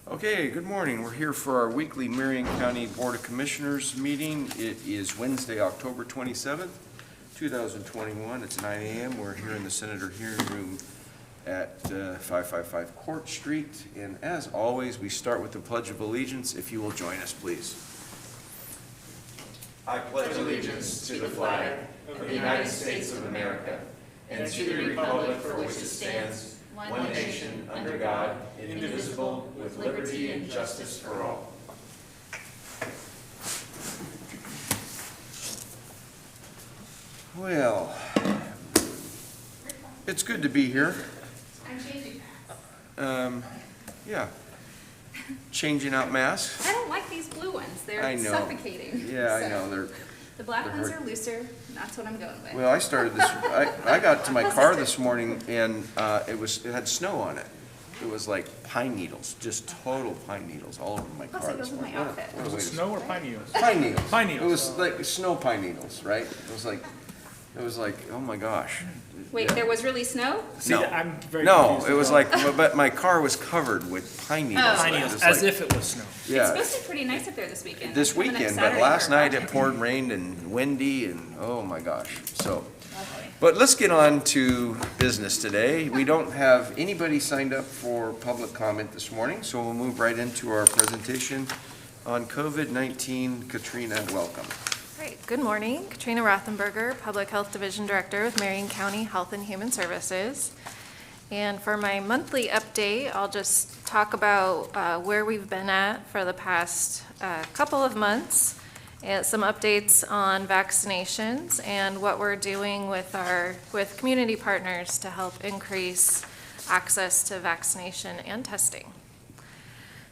Okay, good morning. We're here for our weekly Marion County Board of Commissioners meeting. It is Wednesday, October 27th, 2021. It's 9 a.m. We're here in the Senator Hearing Room at 555 Court Street. And as always, we start with the Pledge of Allegiance. If you will join us, please. I pledge allegiance to the flag of the United States of America and to the republic for which it stands, one nation, under God, indivisible, with liberty and justice for all. Well, it's good to be here. I'm changing masks. Yeah. Changing out masks. I don't like these blue ones. They're I know. suffocating. Yeah, I So, know. the black they're ones hard. are looser. That's what I'm going with. Well, I started this, I got to my car this morning and it had snow on it. It was like pine needles, just total pine needles all over my Plus car it this goes with morning. my What a- outfit. what a Was way it to- snow or pine needles? Pine needles. Pine needles. It was like snow pine needles, right? It was like, oh my gosh. Wait, Yeah. there was really snow? See, No. I'm very No, confused. it was like, but my car was covered with pine needles. Oh. Pine It needles, was as like- if it was snow. It's Yeah, supposed to be pretty nice up there this weekend. this I'm coming up weekend, but Saturday last for a night it project. poured rain and windy and, oh my gosh, so. Lovely. But let's get on to business today. We don't have anybody signed up for public comment this morning, so we'll move right into our presentation on COVID-19. Katrina, welcome. Great. Good morning. Katrina Rothenberger, Public Health Division Director with Marion County Health and Human Services. And for my monthly update, I'll just talk about where we've been at for the past couple of months, and some updates on vaccinations and what we're doing with community partners to help increase access to vaccination and testing.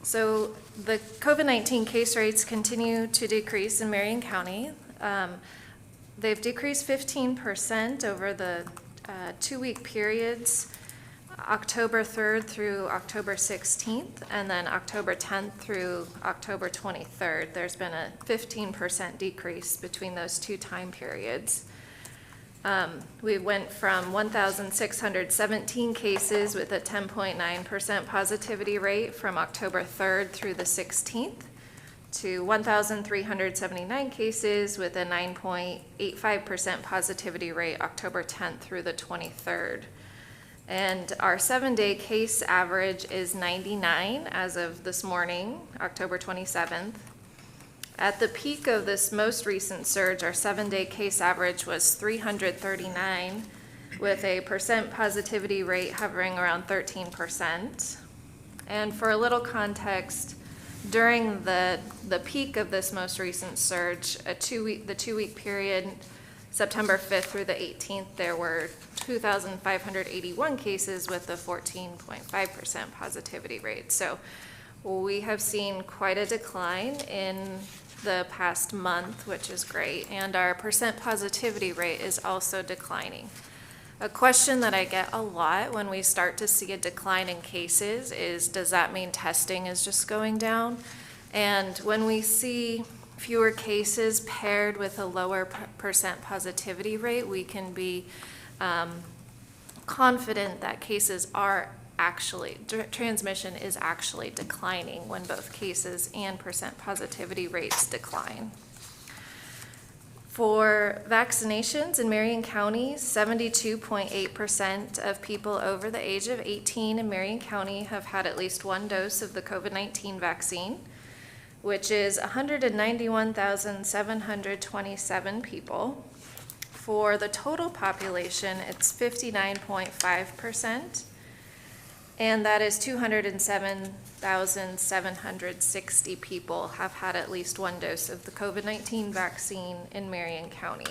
So the COVID-19 case rates continue to decrease in Marion County. They've decreased 15% over the 2-week periods, October 3rd through October 16th, and then October 10th through October 23rd. There's been a 15% decrease between those two time periods. We went from 1,617 cases with a 10.9% positivity rate from October 3rd through the 16th to 1,379 cases with a 9.85% positivity rate October 10th through the 23rd. And our 7-day case average is 99 as of this morning, October 27th. At the peak of this most recent surge, our 7-day case average was 339 with a percent positivity rate hovering around 13%. And for a little context, during the peak of this most recent surge, the 2-week period, September 5th through the 18th, there were 2,581 cases with a 14.5% positivity rate. So we have seen quite a decline in the past month, which is great, and our percent positivity rate is also declining. A question that I get a lot when we start to see a decline in cases is, does that mean testing is just going down? And when we see fewer cases paired with a lower percent positivity rate, we can be confident that cases are actually, transmission is actually declining when both cases and percent positivity rates decline. For vaccinations in Marion County, 72.8% of people over the age of 18 in Marion County have had at least one dose of the COVID-19 vaccine, which is 191,727 people. For the total population, it's 59.5%, and that is 207,760 people have had at least one dose of the COVID-19 vaccine in Marion County.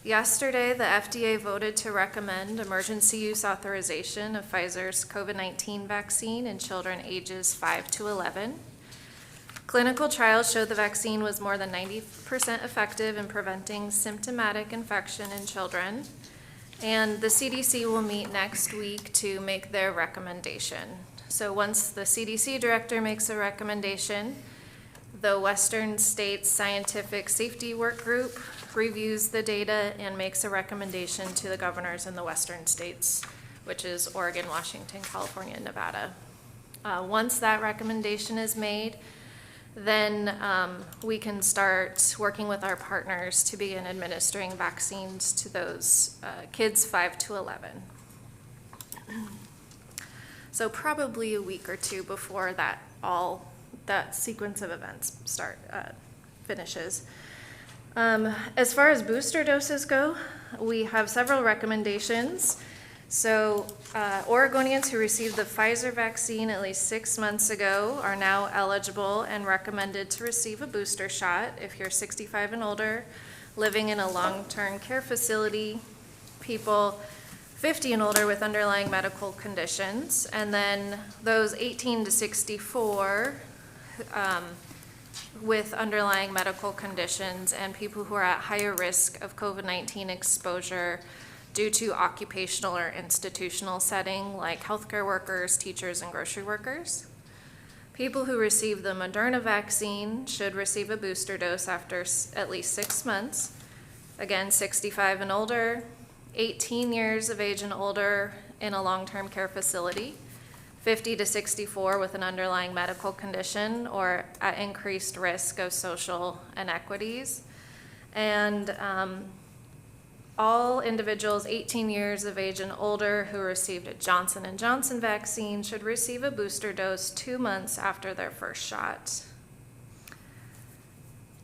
Yesterday, the FDA voted to recommend emergency use authorization of Pfizer's COVID-19 vaccine in children ages 5 to 11. Clinical trials showed the vaccine was more than 90% effective in preventing symptomatic infection in children, and the CDC will meet next week to make their recommendation. So once the CDC director makes a recommendation, the Western States Scientific Safety Work Group reviews the data and makes a recommendation to the governors in the Western states, which is Oregon, Washington, California, and Nevada. Once that recommendation is made, then we can start working with our partners to begin administering vaccines to those kids 5 to 11. So probably a week or two before that sequence of events finishes. As far as booster doses go, we have several recommendations. So Oregonians who received the Pfizer vaccine at least 6 months ago are now eligible and recommended to receive a booster shot if you're 65 and older, living in a long-term care facility, people 50 and older with underlying medical conditions, and then those 18 to 64 with underlying medical conditions and people who are at higher risk of COVID-19 exposure due to occupational or institutional setting like healthcare workers, teachers, and grocery workers. People who receive the Moderna vaccine should receive a booster dose after at least 6 months. Again, 65 and older, 18 years of age and older in a long-term care facility, 50 to 64 with an underlying medical condition or at increased risk of social inequities, and all individuals 18 years of age and older who received a Johnson & Johnson vaccine should receive a booster dose 2 months after their first shot.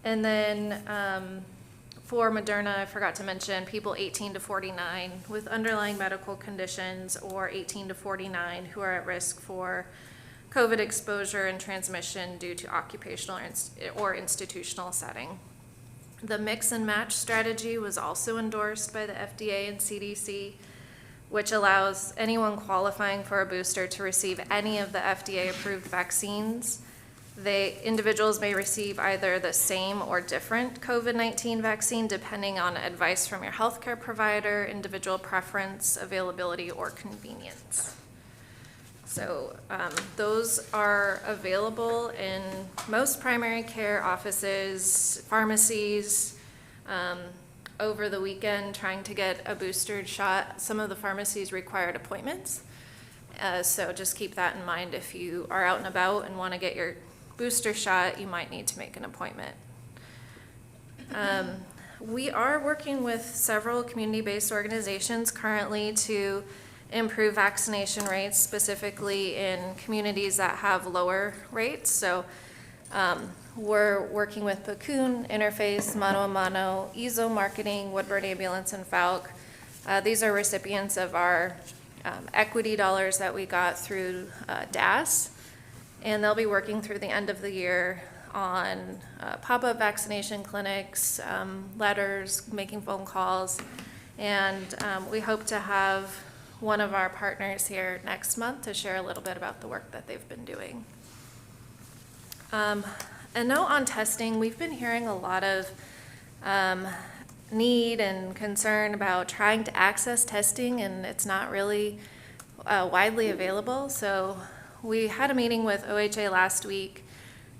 And then for Moderna, I forgot to mention, people 18 to 49 with underlying medical conditions or 18 to 49 who are at risk for COVID exposure and transmission due to occupational or institutional setting. The mix and match strategy was also endorsed by the FDA and CDC, which allows anyone qualifying for a booster to receive any of the FDA-approved vaccines. Individuals may receive either the same or different COVID-19 vaccine depending on advice from your healthcare provider, individual preference, availability, or convenience. So those are available in most primary care offices, pharmacies, over the weekend trying to get a booster shot. Some of the pharmacies required appointments. So just keep that in mind. If you are out and about and want to get your booster shot, you might need to make an appointment. We are working with several community-based organizations currently to improve vaccination rates, specifically in communities that have lower rates. So we're working with Paccoon, Interface, Mano a Mano, EZO Marketing, Woodburn Ambulance, and Falck. These are recipients of our equity dollars that we got through DAS. And they'll be working through the end of the year on pop-up vaccination clinics, letters, making phone calls, and we hope to have one of our partners here next month to share a little bit about the work that they've been doing. A note on testing, we've been hearing a lot of need and concern about trying to access testing, and it's not really widely available. So we had a meeting with OHA last week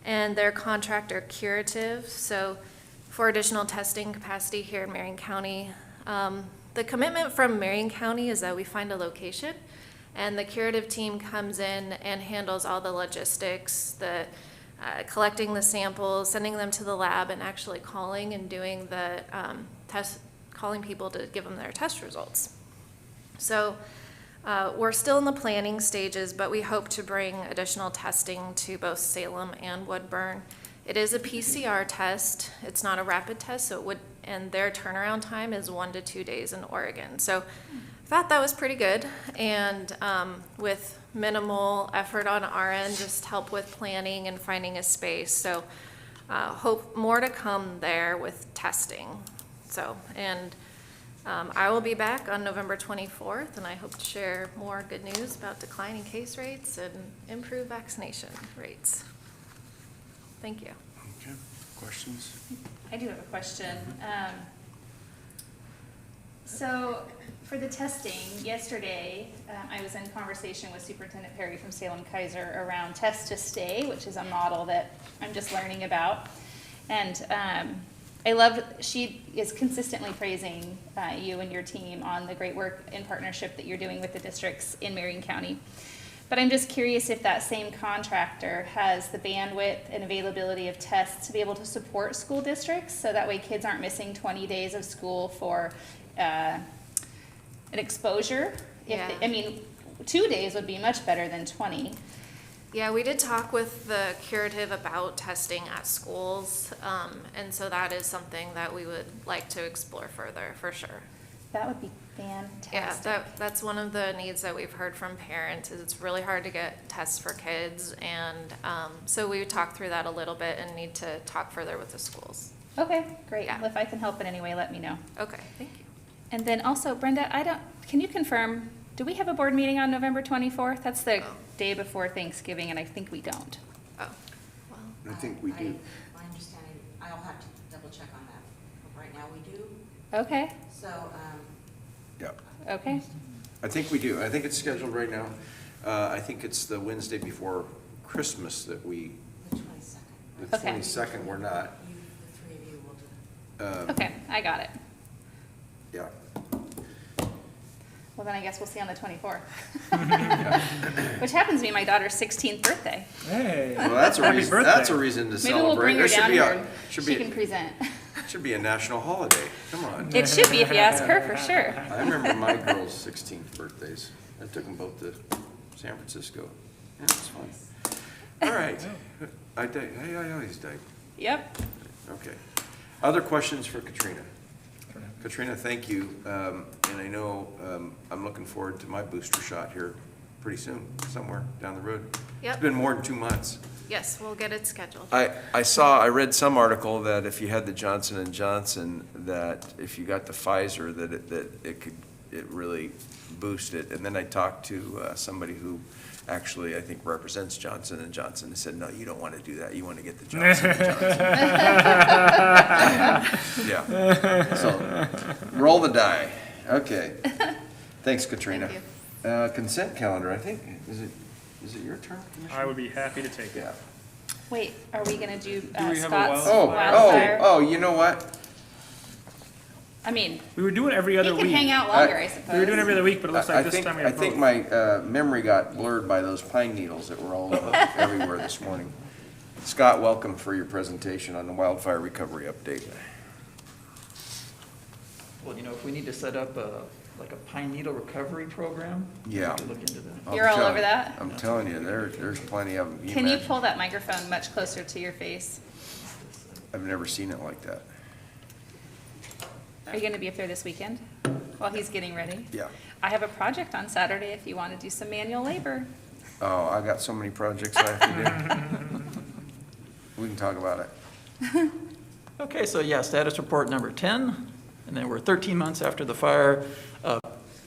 and their contractor Curative, so for additional testing capacity here in Marion County. The commitment from Marion County is that we find a location, and the Curative team comes in and handles all the logistics, the collecting the samples, sending them to the lab, and actually calling and doing the calling people to give them their test results. So we're still in the planning stages, but we hope to bring additional testing to both Salem and Woodburn. It is a PCR test. It's not a rapid test, so it would, and their turnaround time is 1 to 2 days in Oregon. So I thought that was pretty good, and with minimal effort on our end, just help with planning and finding a space. So hope more to come there with testing. So, and I will be back on November 24th, and I hope to share more good news about declining case rates and improved vaccination rates. Thank you. Okay, questions? I do have a question. So for the testing, yesterday I was in conversation with Superintendent Perry from Salem Kaiser around Test to Stay, which is a model that I'm just learning about. And I love, she is consistently praising you and your team on the great work in partnership that you're doing with the districts in Marion County. But I'm just curious if that same contractor has the bandwidth and availability of tests to be able to support school districts, so that way kids aren't missing 20 days of school for an exposure. Yeah. I mean, 2 days would be much better than 20. Yeah, we did talk with the curative about testing at schools, and so that is something that we would like to explore further, for sure. That would be fantastic. Yeah, that's one of the needs that we've heard from parents, is it's really hard to get tests for kids, and so we talked through that a little bit and need to talk further with the schools. Okay, great. Yeah. Well, if I can help in any way, let me know. Okay, thank you. And then also, Brenda, can you confirm, do we have a board meeting on November 24th? That's the day before Thanksgiving, and I think we don't. Oh, well, I think we do. My understanding, I'll have to double check on that. But right now we do, Okay, so, Yeah, okay. I think we do. I think it's scheduled right now. I think it's the Wednesday before Christmas that we, the 22nd. the Okay. 22nd, we're not. You, the three of you will do Okay, I got it. Yeah. Well, then I guess we'll see on the 24th. Which happens to be my daughter's 16th birthday. Hey. Well, that's a Happy reason, birthday. that's a reason to Maybe celebrate. we'll bring her There should down be here a, and should she be, can present. should be a national holiday. Come on. It should be if you ask her, for sure. I remember my girls' 16th birthdays. I took them both to San Francisco. Yeah, it was fun. All right. I always dig. Yep. Okay. Other questions for Katrina? Katrina, thank you. And I know I'm looking forward to my booster shot here pretty soon, somewhere down the road. Yep. It's been more than 2 months. yes, we'll get it scheduled. I read some article that if you had the Johnson & Johnson, that if you got the Pfizer, that it really boost it. And then I talked to somebody who actually, I think, represents Johnson & Johnson, and said, no, you don't want to do that. You want to get the Johnson & Johnson. Yeah. So, roll the die. Okay. Thanks, Katrina. Thank Consent calendar, I think, is it your turn, Commissioner? I would be happy to take it. Yeah. Wait, are we gonna do we have a Scott's Wildfire? wildfire? You know what? I mean, We were doing every he other can week. hang out longer, I suppose. We were doing every other week, but it looks I like this think, time we I have think both. my memory got blurred by those pine needles that were all everywhere this morning. Scott, welcome for your presentation on the wildfire recovery update. Well, if we need to set up like a pine needle recovery program, Yeah. we could look into that. I'm You're all telling- over that? I'm telling you, there's plenty of them. Can you imagine? pull that microphone much closer to your face? I've never seen it like that. Are you gonna be up there this weekend while he's getting ready? Yeah. I have a project on Saturday if you wanna do some manual labor. Oh, I got so many projects I have to do. We can talk about it. Okay, so yeah, status report number 10, and then we're 13 months after the fire.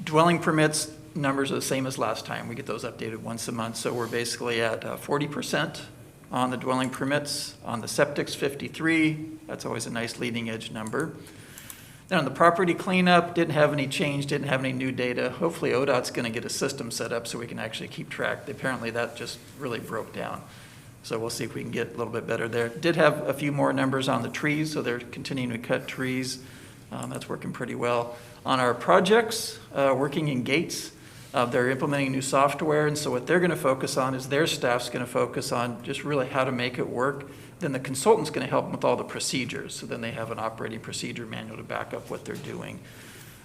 Dwelling permits numbers are the same as last time. We get those updated once a month, so we're basically at 40% on the dwelling permits. On the septic's 53, that's always a nice leading edge number. Then on the property cleanup, didn't have any change, didn't have any new data. Hopefully ODOT's gonna get a system set up so we can actually keep track. Apparently that just really broke down. So we'll see if we can get a little bit better there. Did have a few more numbers on the trees, so they're continuing to cut trees. That's working pretty well. On our projects, working in gates, they're implementing new software, and so what they're gonna focus on is their staff's gonna focus on just really how to make it work. Then the consultant's gonna help them with all the procedures, so then they have an operating procedure manual to back up what they're doing.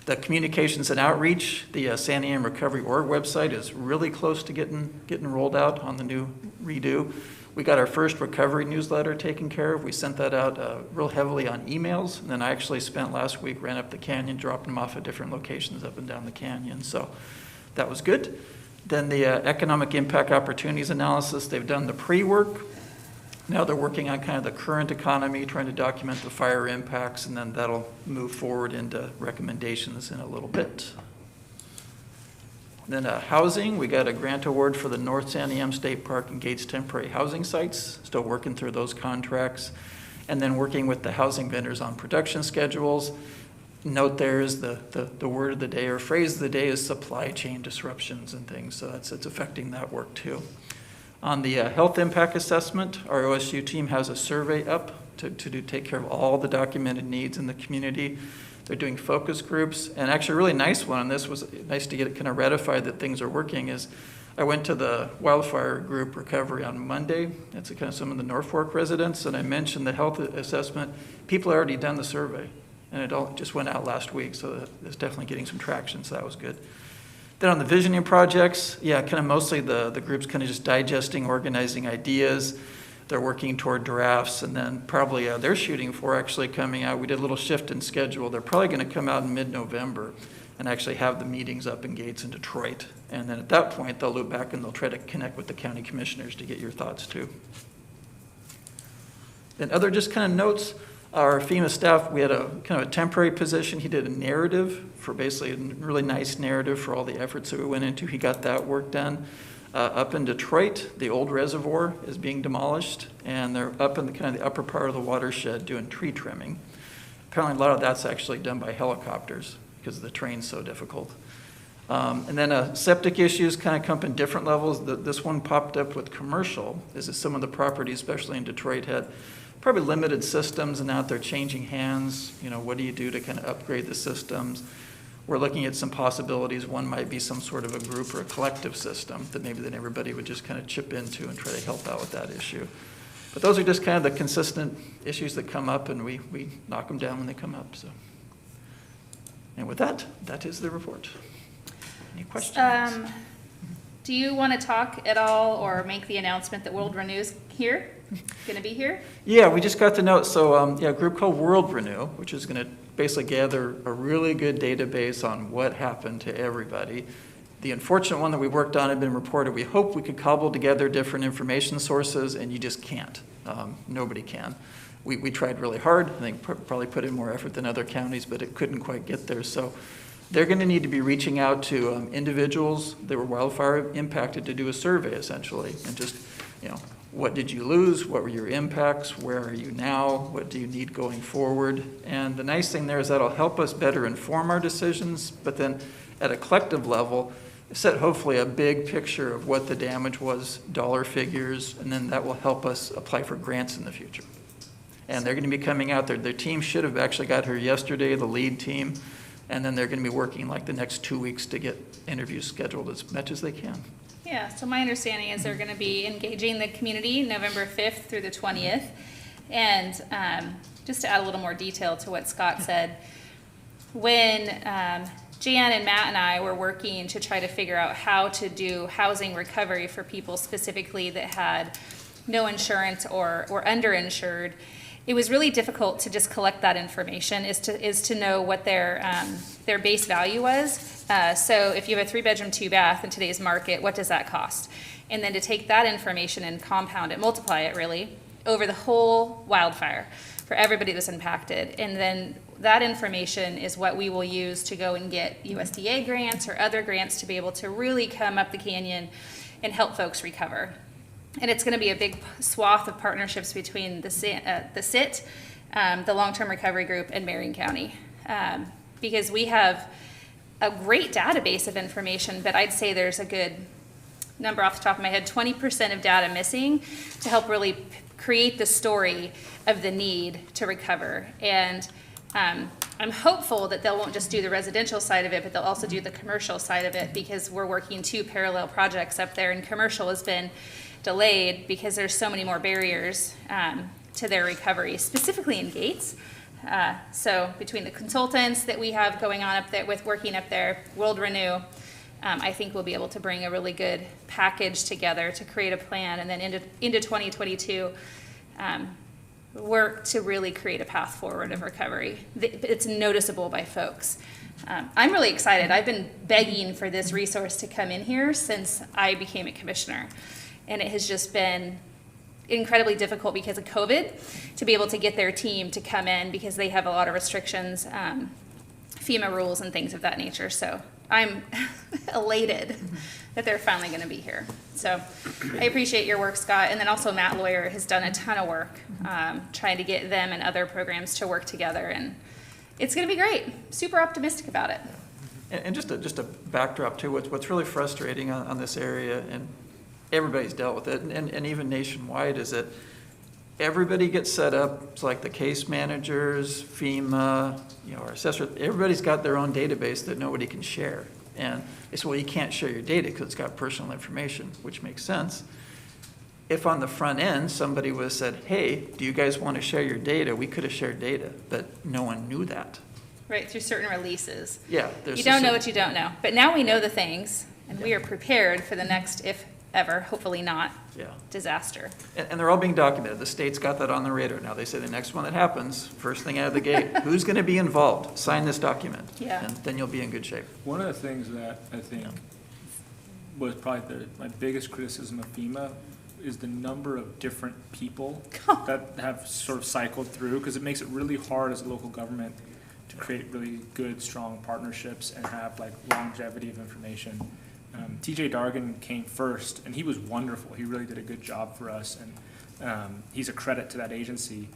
The communications and outreach, the San Diego Recovery Org website is really close to getting rolled out on the new redo. We got our first recovery newsletter taken care of. We sent that out real heavily on emails, and then I actually spent last week, ran up the canyon, dropping them off at different locations up and down the canyon, so that was good. Then the economic impact opportunities analysis, they've done the pre-work. Now they're working on kind of the current economy, trying to document the fire impacts, and then that'll move forward into recommendations in a little bit. Then housing, we got a grant award for the North San Diego State Park and Gates temporary housing sites, still working through those contracts. And then working with the housing vendors on production schedules. Note there is the word of the day or phrase of the day is supply chain disruptions and things, so it's affecting that work too. On the health impact assessment, our OSU team has a survey up to take care of all the documented needs in the community. They're doing focus groups, and actually a really nice one, and this was nice to get it kind of ratified that things are working, is I went to the Wildfire group recovery on Monday. It's kind of some of the Norfolk residents, and I mentioned the health assessment. People had already done the survey, and it all just went out last week, so it's definitely getting some traction, so that was good. Then on the visioning projects, yeah, kind of mostly the group's kind of just digesting, organizing ideas. They're working toward drafts, and then probably they're shooting for actually coming out. We did a little shift in schedule. They're probably going to come out in mid-November and actually have the meetings up in Gates in Detroit. And then at that point, they'll loop back and they'll try to connect with the county commissioners to get your thoughts too. Then other just kind of notes, our FEMA staff, we had a kind of a temporary position. He did a narrative for basically a really nice narrative for all the efforts that we went into. He got that work done. Up in Detroit, the old reservoir is being demolished, and they're up in the kind of the upper part of the watershed doing tree trimming. Apparently a lot of that's actually done by helicopters because the terrain's so difficult. And then septic issues kind of come in different levels. This one popped up with commercial, is that some of the properties, especially in Detroit, had probably limited systems, and out there changing hands. You know, what do you do to kind of upgrade the systems? We're looking at some possibilities. One might be some sort of a group or a collective system that maybe then everybody would just kind of chip into and try to help out with that issue. But those are just kind of the consistent issues that come up, and we knock them down when they come up. So, and with that, that is the report. Any questions? Do you want to talk at all or make the announcement that World Renew's here? Going to be here? Yeah, we just got the note. So yeah, a group called World Renew, which is going to basically gather a really good database on what happened to everybody. The unfortunate one that we worked on had been reported. We hope we could cobble together different information sources, and you just can't. Nobody can. We tried really hard. I think probably put in more effort than other counties, but it couldn't quite get there. So they're going to need to be reaching out to individuals that were wildfire impacted to do a survey, essentially, and just, you know, what did you lose? What were your impacts? Where are you now? What do you need going forward? And the nice thing there is that'll help us better inform our decisions, but then at a collective level, set hopefully a big picture of what the damage was, dollar figures, and then that will help us apply for grants in the future. And they're going to be coming out there. Their team should have actually got here yesterday, the lead team, and then they're going to be working like the next 2 weeks to get interviews scheduled as much as they can. Yeah, so my understanding is they're going to be engaging the community November 5th through the 20th. And just to add a little more detail to what Scott said, when Jan and Matt and I were working to try to figure out how to do housing recovery for people specifically that had no insurance or underinsured, it was really difficult to just collect that information, is to know what their base value was. So if you have a 3-bedroom, 2-bath in today's market, what does that cost? And then to take that information and compound it, multiply it really, over the whole wildfire for everybody that's impacted. And then that information is what we will use to go and get USDA grants or other grants to be able to really come up the canyon and help folks recover. And it's going to be a big swath of partnerships between the SIT, the Long-Term Recovery Group, and Marion County. Because we have a great database of information, but I'd say there's a good number off the top of my head, 20% of data missing to help really create the story of the need to recover. And I'm hopeful that they won't just do the residential side of it, but they'll also do the commercial side of it, because we're working 2 parallel projects up there, and commercial has been delayed because there's so many more barriers to their recovery, specifically in Gates. So between the consultants that we have going on up there with working up there, World Renew, I think we'll be able to bring a really good package together to create a plan, and then into 2022, work to really create a path forward of recovery. It's noticeable by folks. I'm really excited. I've been begging for this resource to come in here since I became a commissioner. And it has just been incredibly difficult because of COVID to be able to get their team to come in, because they have a lot of restrictions, FEMA rules and things of that nature. So I'm elated that they're finally going to be here. So I appreciate your work, Scott. And then also Matt Lawyer has done a ton of work trying to get them and other programs to work together. And it's going to be great. Super optimistic about it. And just a backdrop too, what's really frustrating on this area, and everybody's dealt with it, and even nationwide, is that everybody gets set up. It's like the case managers, FEMA, our assessor, everybody's got their own database that nobody can share. And they said, well, you can't share your data because it's got personal information, which makes sense. If on the front end, somebody would have said, hey, do you guys want to share your data? We could have shared data, but no one knew that. Right, through certain releases. Yeah. there's You a don't know certain- what you don't know. But now we know the things, and we are prepared for the next, if ever, hopefully not, Yeah. disaster. And they're all being documented. The state's got that on the radar now. They say the next one that happens, first thing out of the gate, who's going to be involved? Sign this document. Yeah. And then you'll be in good shape. One of the things that I think was probably my biggest criticism of FEMA is the number of different people that have sort of cycled through, because it makes it really hard as a local government to create really good, strong partnerships and have like longevity of information. TJ Dargan came first, and he was wonderful. He really did a good job for us, and he's a credit to that agency.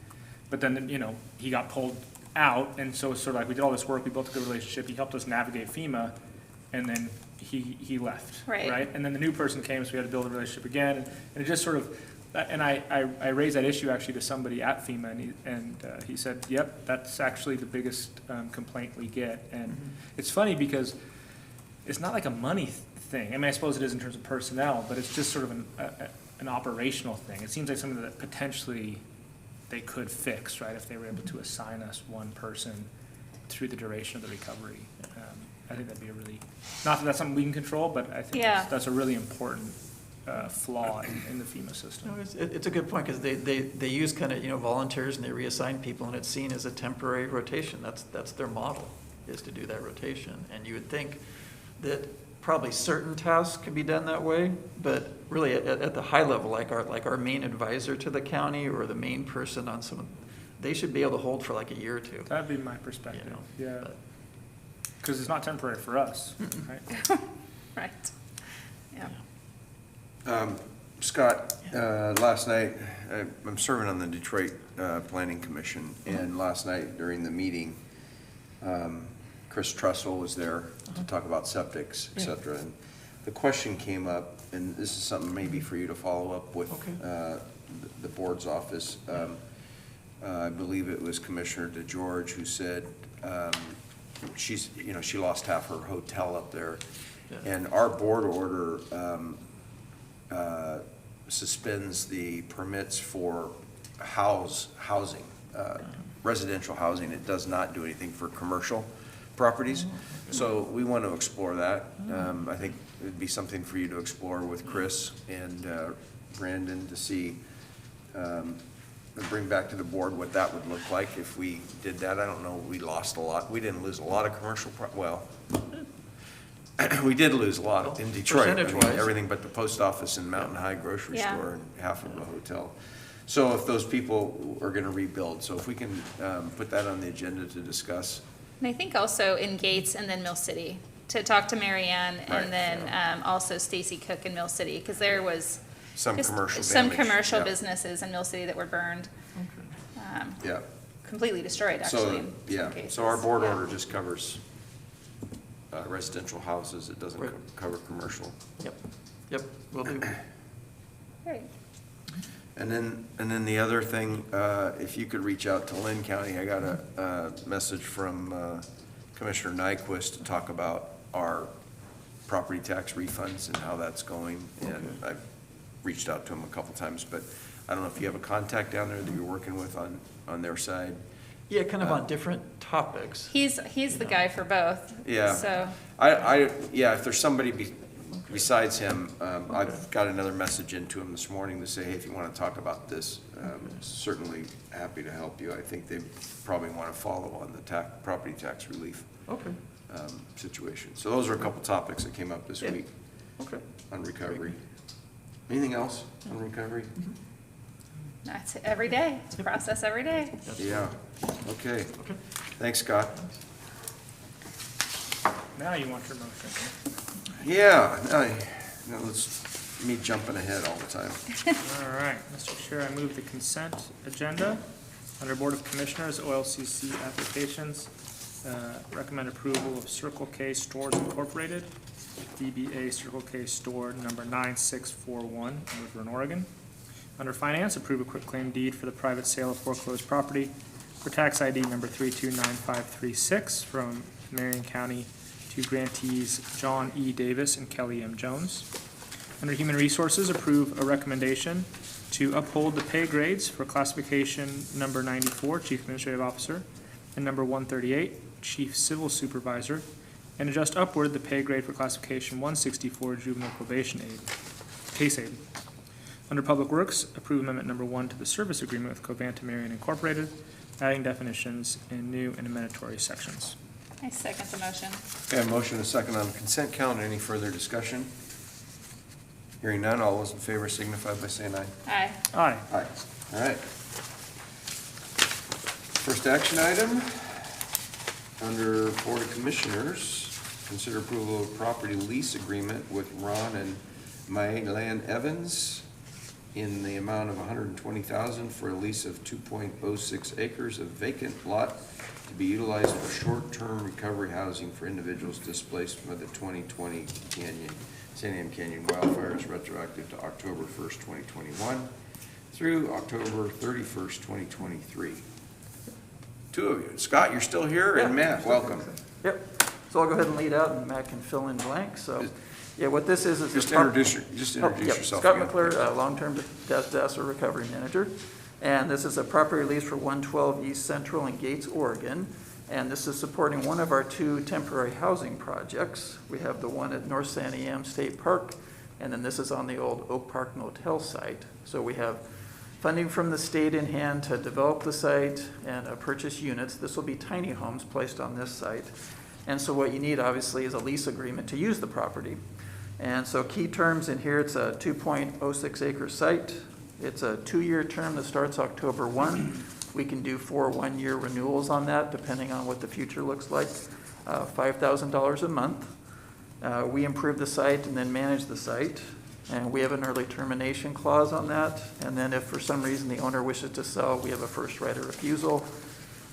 But then, you know, he got pulled out, and so it's sort of like we did all this work, we built a good relationship, he helped us navigate FEMA, and then he left, Right. And then the new person came, so we had to build a relationship again, and it just sort of, and I raised that issue actually to somebody at FEMA, and he said, yep, that's actually the biggest complaint we get. And it's funny because it's not like a money thing. I mean, I suppose it is in terms of personnel, but it's just sort of an operational thing. It seems like something that potentially they could fix, right, if they were able to assign us one person through the duration of the recovery. I think that'd be a really, not that that's something we can control, but I think Yeah. that's a really important flaw in the FEMA No, system. it's a good point, because they use kind of, volunteers, and they reassign people, and it's seen as a temporary rotation. That's their model, is to do that rotation. And you would think that probably certain tasks could be done that way, but really at the high level, like our main advisor to the county, or the main person on they should be able to hold for like a year or two. That'd be my perspective, yeah. But- Because it's not temporary for us, right? Right. Yeah. Scott, last night, I'm serving on the Detroit Planning Commission, and last night during the meeting, Chris Trussell was there to talk about septics, et cetera. And the question came up, and this is something maybe for you to follow up with the board's office. I believe it was Commissioner DeGeorge who said she lost half her hotel up there. Yeah. And our board order suspends the permits for housing, residential housing. It does not do anything for commercial properties. So we want to explore that. I think it'd be something for you to explore with Chris and Brandon to see, bring back to the board what that would look like if we did that. I don't know, we lost a lot. We didn't lose a lot of commercial, we did lose a lot in Detroit. I mean, Percentage-wise. everything but the post office and Mountain High grocery Yeah. store and half of the hotel. So if those people are gonna rebuild, so if we can put that on the agenda to discuss. And I think also in Gates and then Mill City, to talk to Marianne, Right, and then also Stacy Cook in Mill City, because there was Some just commercial some damage, commercial yeah. businesses in Mill City that were burned, Yeah, completely destroyed, actually. so, in some yeah, cases. so our board Yeah. order just covers residential houses. It doesn't Right. cover commercial. Yep, will do. Great. And then the other thing, if you could reach out to Lynn County, I got a message from Commissioner Nyquist to talk about our property tax refunds and how that's going. And I've reached out to him a couple times, but I don't know if you have a contact down there that you're working with on their side. Yeah, kind of on different topics. He's the guy for both. Yeah. So, Yeah, if there's somebody besides him, I've got another message into him this morning to say, hey, if you want to talk about this, certainly happy to help you. I think they probably want to follow on the property tax relief Okay, situation. So those are a couple topics that came up this Yeah. week okay. on recovery. Anything else on recovery? that's it every day. It's a process every day. Yeah, okay. Thanks, Scott. Now you want your motion. Yeah, now let's, me jumping ahead all the time. All right, Mr. Chair, I move the consent agenda under Board of Commissioners, OLCC applications. Recommend approval of Circle K Stores Incorporated, DBA Circle K Store number 9641 in Woodburn, Oregon. Under Finance, approve a quitclaim deed for the private sale of foreclosed property for tax ID number 329536 from Marion County to to grantees John E. Davis and Kelly M. Jones. Under Human Resources, approve a recommendation to uphold the pay grades for classification number 94, Chief Administrative Officer, and number 138, Chief Civil Supervisor, and adjust upward the pay grade for classification 164, Juvenile Probation Aid, Case Aid. Under Public Works, approve amendment number 1 to the service agreement with Covanta Marion Incorporated, adding definitions in new and amendatory sections. I second the motion. Okay, a motion and a second on the consent calendar. Any further discussion? Hearing none, all those in favor signify by saying aye. Aye. Aye. Aye. All right. First action item, under Board of Commissioners, consider approval of property lease agreement with Ron and Marion Evans in the amount of $120,000 for a lease of 2.06 acres of vacant lot to be utilized for short-term recovery housing for individuals displaced by the 2020 San Diego Canyon wildfires, retroactive to October 1st, 2021 through October 31st, 2023. Two of you. Scott, you're still here, and Matt, welcome. Yep, so I'll go ahead and lead out, and Matt can fill in blanks. So, yeah, what this is Just a prop- introduce Yep. yourself. Scott again. McClure, long-term disaster recovery manager. And this is a property lease for 112 East Central in Gates, Oregon. And this is supporting one of our 2 temporary housing projects. We have the one at North San Diego State Park, and then this is on the old Oak Park Motel site. So we have funding from the state in hand to develop the site and purchase units. This will be tiny homes placed on this site. And so what you need, obviously, is a lease agreement to use the property. And so key terms in here, it's a 2.06 acre site. It's a 2-year term that starts October 1. We can do 4 one-year renewals on that, depending on what the future looks like. $5,000 a month. We improve the site and then manage the site. And we have an early termination clause on that. And then if for some reason the owner wishes to sell, we have a first right of refusal.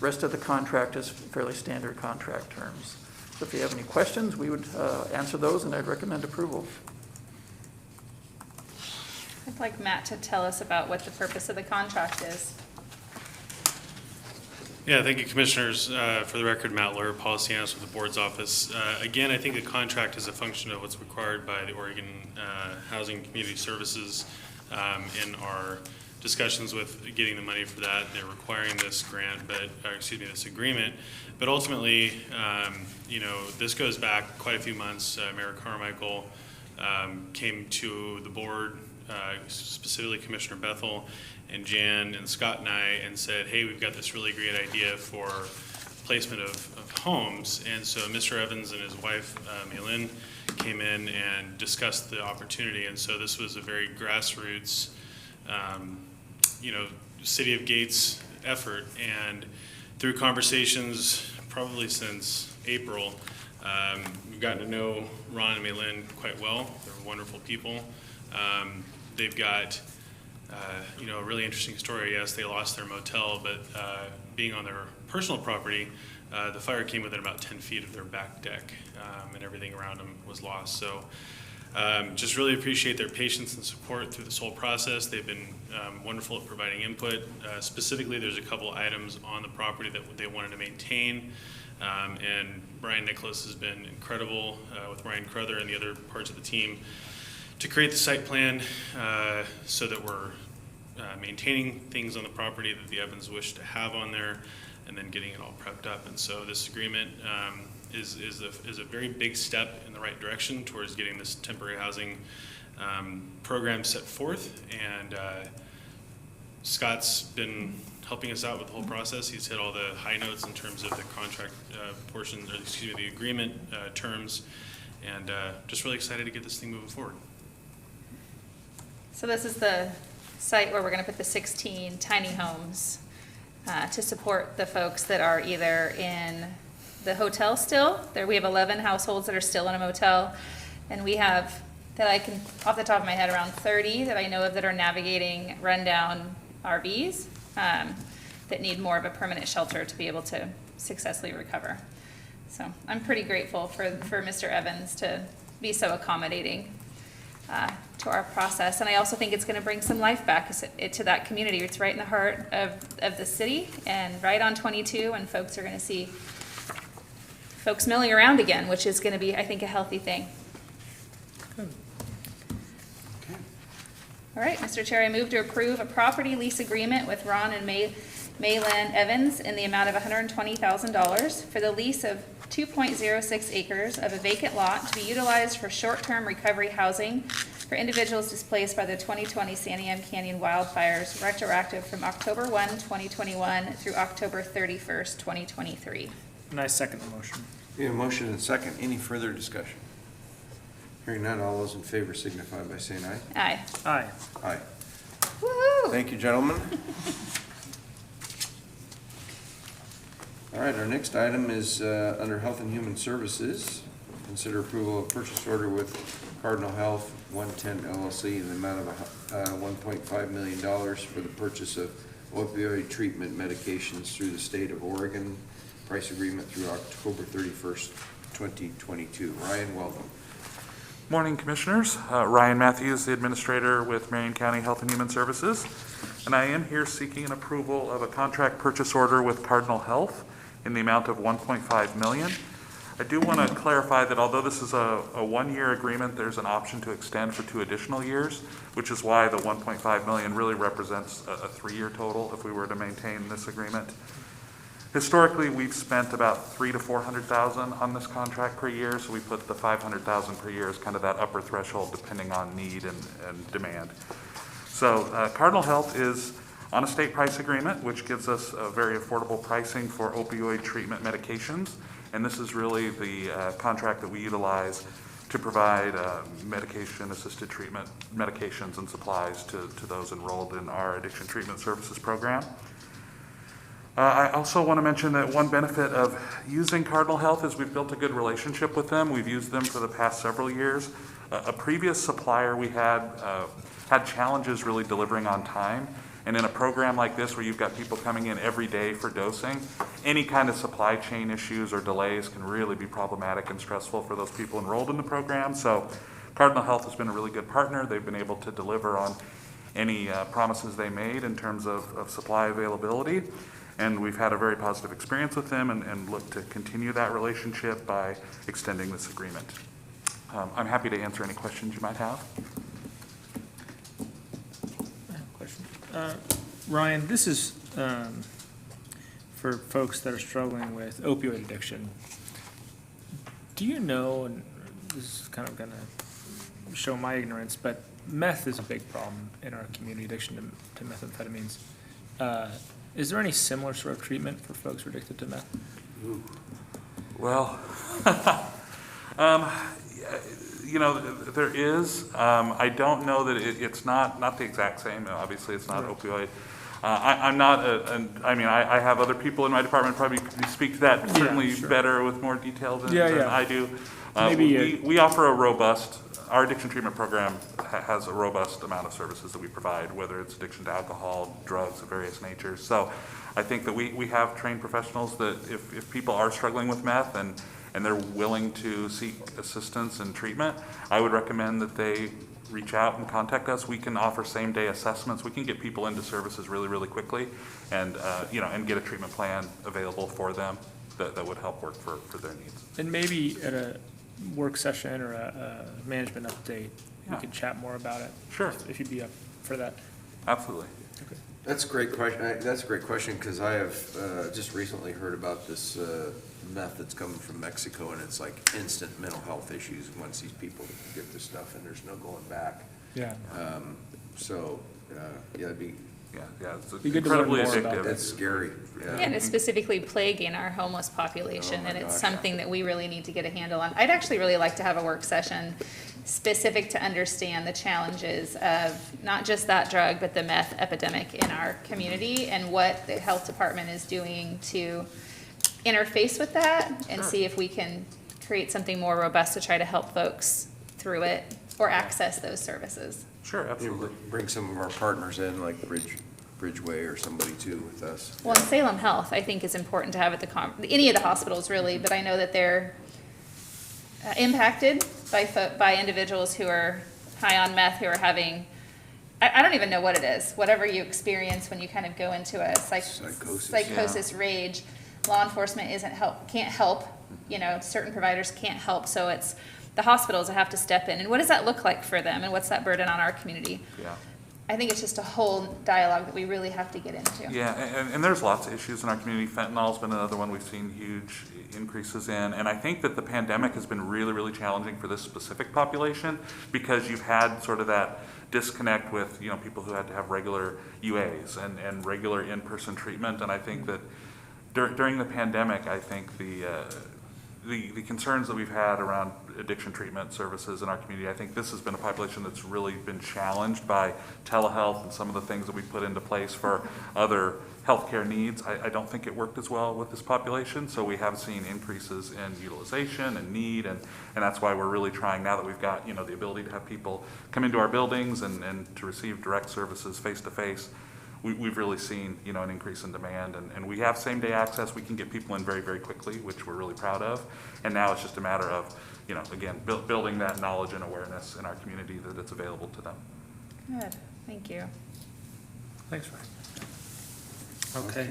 Rest of the contract is fairly standard contract terms. So if you have any questions, we would answer those, and I'd recommend approval. I'd like Matt to tell us about what the purpose of the contract is. Yeah, thank you, Commissioners. For the record, Matt Lieu, Policy Analyst with the Board's Office. Again, I think the contract is a function of what's required by the Oregon Housing and Community Services in our discussions with getting the money for that. They're requiring this grant, this agreement. But ultimately, this goes back quite a few months. Mayor Carmichael came to the board, specifically Commissioner Bethel and Jan and Scott and I, and said, hey, we've got this really great idea for placement of homes. And so Mr. Evans and his wife, Marion, came in and discussed the opportunity. And so this was a very grassroots, City of Gates effort. And through conversations, probably since April, we've gotten to know Ron and Marion quite well. They're wonderful people. They've got, a really interesting story. Yes, they lost their motel, but being on their personal property, the fire came within about 10 feet of their back deck, and everything around them was lost. So just really appreciate their patience and support through this whole process. They've been wonderful at providing input. Specifically, there's a couple items on the property that they wanted to maintain. And Brian Nicholas has been incredible with Ryan Crother and the other parts of the team to create the site plan so that we're maintaining things on the property that the Evans wish to have on there, and then getting it all prepped up. And so this agreement is a very big step in the right direction towards getting this temporary housing program set forth. And Scott's been helping us out with the whole process. He's hit all the high notes in terms of the contract portion, or the agreement terms, and just really excited to get this thing moving forward. So this is the site where we're going to put the 16 tiny homes to support the folks that are either in the hotel still. We have 11 households that are still in a motel, and we have, that I can, off the top of my head, around 30 that I know of that are navigating rundown RVs that need more of a permanent shelter to be able to successfully recover. So I'm pretty grateful for Mr. Evans to be so accommodating to our process. And I also think it's going to bring some life back to that community. It's right in the heart of the city and right on 22, and folks are going to see folks milling around again, which is gonna be, I think, a healthy thing. Okay. All right, Mr. Chair, I move to approve a property lease agreement with Ron and Maylin Evans in the amount of $120,000 for the lease of 2.06 acres of a vacant lot to be utilized for short-term recovery housing for individuals displaced by the 2020 San Diego Canyon wildfires, retroactive from October 1, 2021 through October 31st, 2023. And I second the motion. We have a motion and a second. Any further discussion? Hearing none, all those in favor signify by saying aye. Aye. Aye. Aye. Woo-hoo! Thank you, gentlemen. All right, our next item is under Health and Human Services. Consider approval of purchase order with Cardinal Health 110 LLC in the amount of $1.5 million for the purchase of opioid treatment medications through the state of Oregon. Price agreement through October 31st, 2022. Ryan, welcome. Morning, Commissioners. Ryan Matthews, the Administrator with Marion County Health and Human Services. And I am here seeking an approval of a contract purchase order with Cardinal Health in the amount of $1.5 million. I do want to clarify that although this is a one-year agreement, there's an option to extend for 2 additional years, which is why the $1.5 million really represents a 3-year total if we were to maintain this agreement. Historically, we've spent about $300,000 to $400,000 on this contract per year, so we put the $500,000 per year as kind of that upper threshold depending on need and demand. So Cardinal Health is on a state price agreement, which gives us a very affordable pricing for opioid treatment medications, and this is really the contract that we utilize to provide medication-assisted treatment medications and supplies to those enrolled in our addiction treatment services program. I also want to mention that one benefit of using Cardinal Health is we've built a good relationship with them. We've used them for the past several years. A previous supplier we had challenges really delivering on time. And in a program like this where you've got people coming in every day for dosing, any kind of supply chain issues or delays can really be problematic and stressful for those people enrolled in the program. So Cardinal Health has been a really good partner. They've been able to deliver on any promises they made in terms of supply availability. And we've had a very positive experience with them and look to continue that relationship by extending this agreement. I'm happy to answer any questions you might have. I have a question. Ryan, this is for folks that are struggling with opioid addiction. Do you know, and this is kind of going to show my ignorance, but meth is a big problem in our community, addiction to methamphetamines. Is there any similar sort of treatment for folks who are addicted to meth? Well, you know, there is. I don't know that it's not the exact same. Obviously, it's not opioid. I'm not, I have other people in my department probably speak to that certainly better with more detail than I do. We offer a robust, our addiction treatment program has a robust amount of services that we provide, whether it's addiction to alcohol, drugs of various natures. So I think that we have trained professionals that if people are struggling with meth and they're willing to seek assistance and treatment, I would recommend that they reach out and contact us. We can offer same-day assessments. We can get people into services really, really quickly and, and get a treatment plan available for them that would help work for their needs. And maybe at a work session or a management update, we could chat more about it. Sure. If you'd be up for that. Absolutely. Okay. That's a great question. That's a great question because I have just recently heard about this meth that's coming from Mexico, and it's like instant mental health issues once these people get this stuff, and there's no going back. Yeah. It'd be. Yeah, it's Be good to learn incredibly more about addictive. That's scary. Yeah. And it's specifically plaguing our homeless population, Oh my and it's gosh. something that we really need to get a handle on. I'd actually really like to have a work session specific to understand the challenges of not just that drug, but the meth epidemic in our community and what the health department is doing to interface with that and see if we can create something more robust to try to help folks through it or access those services. Sure, absolutely. Bring some of our partners in, like Bridgeway or somebody too with us. Well, and Salem Health, I think, is important to have at any of the hospitals really, but I know that they're impacted by individuals who are high on meth, who are having, I don't even know what it is, whatever you experience when you kind of go into a psychosis rage. Law enforcement can't help you know, certain providers can't help, so it's the hospitals that have to step in. And what does that look like for them, and what's that burden on our community? Yeah. I think it's just a whole dialogue that we really have to get into. Yeah, and there's lots of issues in our community. Fentanyl's been another one we've seen huge increases in. And I think that the pandemic has been really, really challenging for this specific population because you've had sort of that disconnect with, you know, people who had to have regular UAs and regular in-person treatment. And I think that during the pandemic, I think the concerns that we've had around addiction treatment services in our community, I think this has been a population that's really been challenged by telehealth and some of the things that we put into place for other healthcare needs. I don't think it worked as well with this population, so we have seen increases in utilization and need, and that's why we're really trying, now that we've got, you know, the ability to have people come into our buildings and to receive direct services face-to-face. We've really seen, you know, an increase in demand, and we have same-day access. We can get people in very, very quickly, which we're really proud of. And now it's just a matter of, you know, again, building that knowledge and awareness in our community that it's available to them. Good, thank you. Thanks, Ryan. Okay.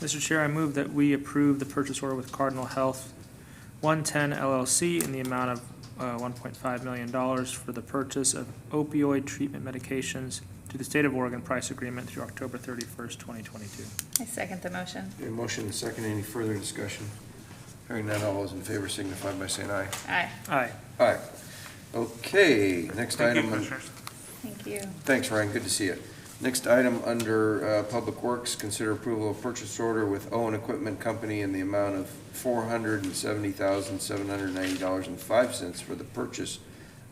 Mr. Chair, I move that we approve the purchase order with Cardinal Health 110 LLC in the amount of $1.5 million for the purchase of opioid treatment medications to the State of Oregon price agreement through October 31st, 2022. I second the motion. Okay, motion and second. Any further discussion? Hearing none, all those in favor signify by saying aye. Aye, Aye. Aye. Okay, next Thank you, item. Commissioners. thank you. Thanks, Ryan, good to see you. Next item under Public Works, consider approval of purchase order with Owen Equipment Company in the amount of $470,790.05 for the purchase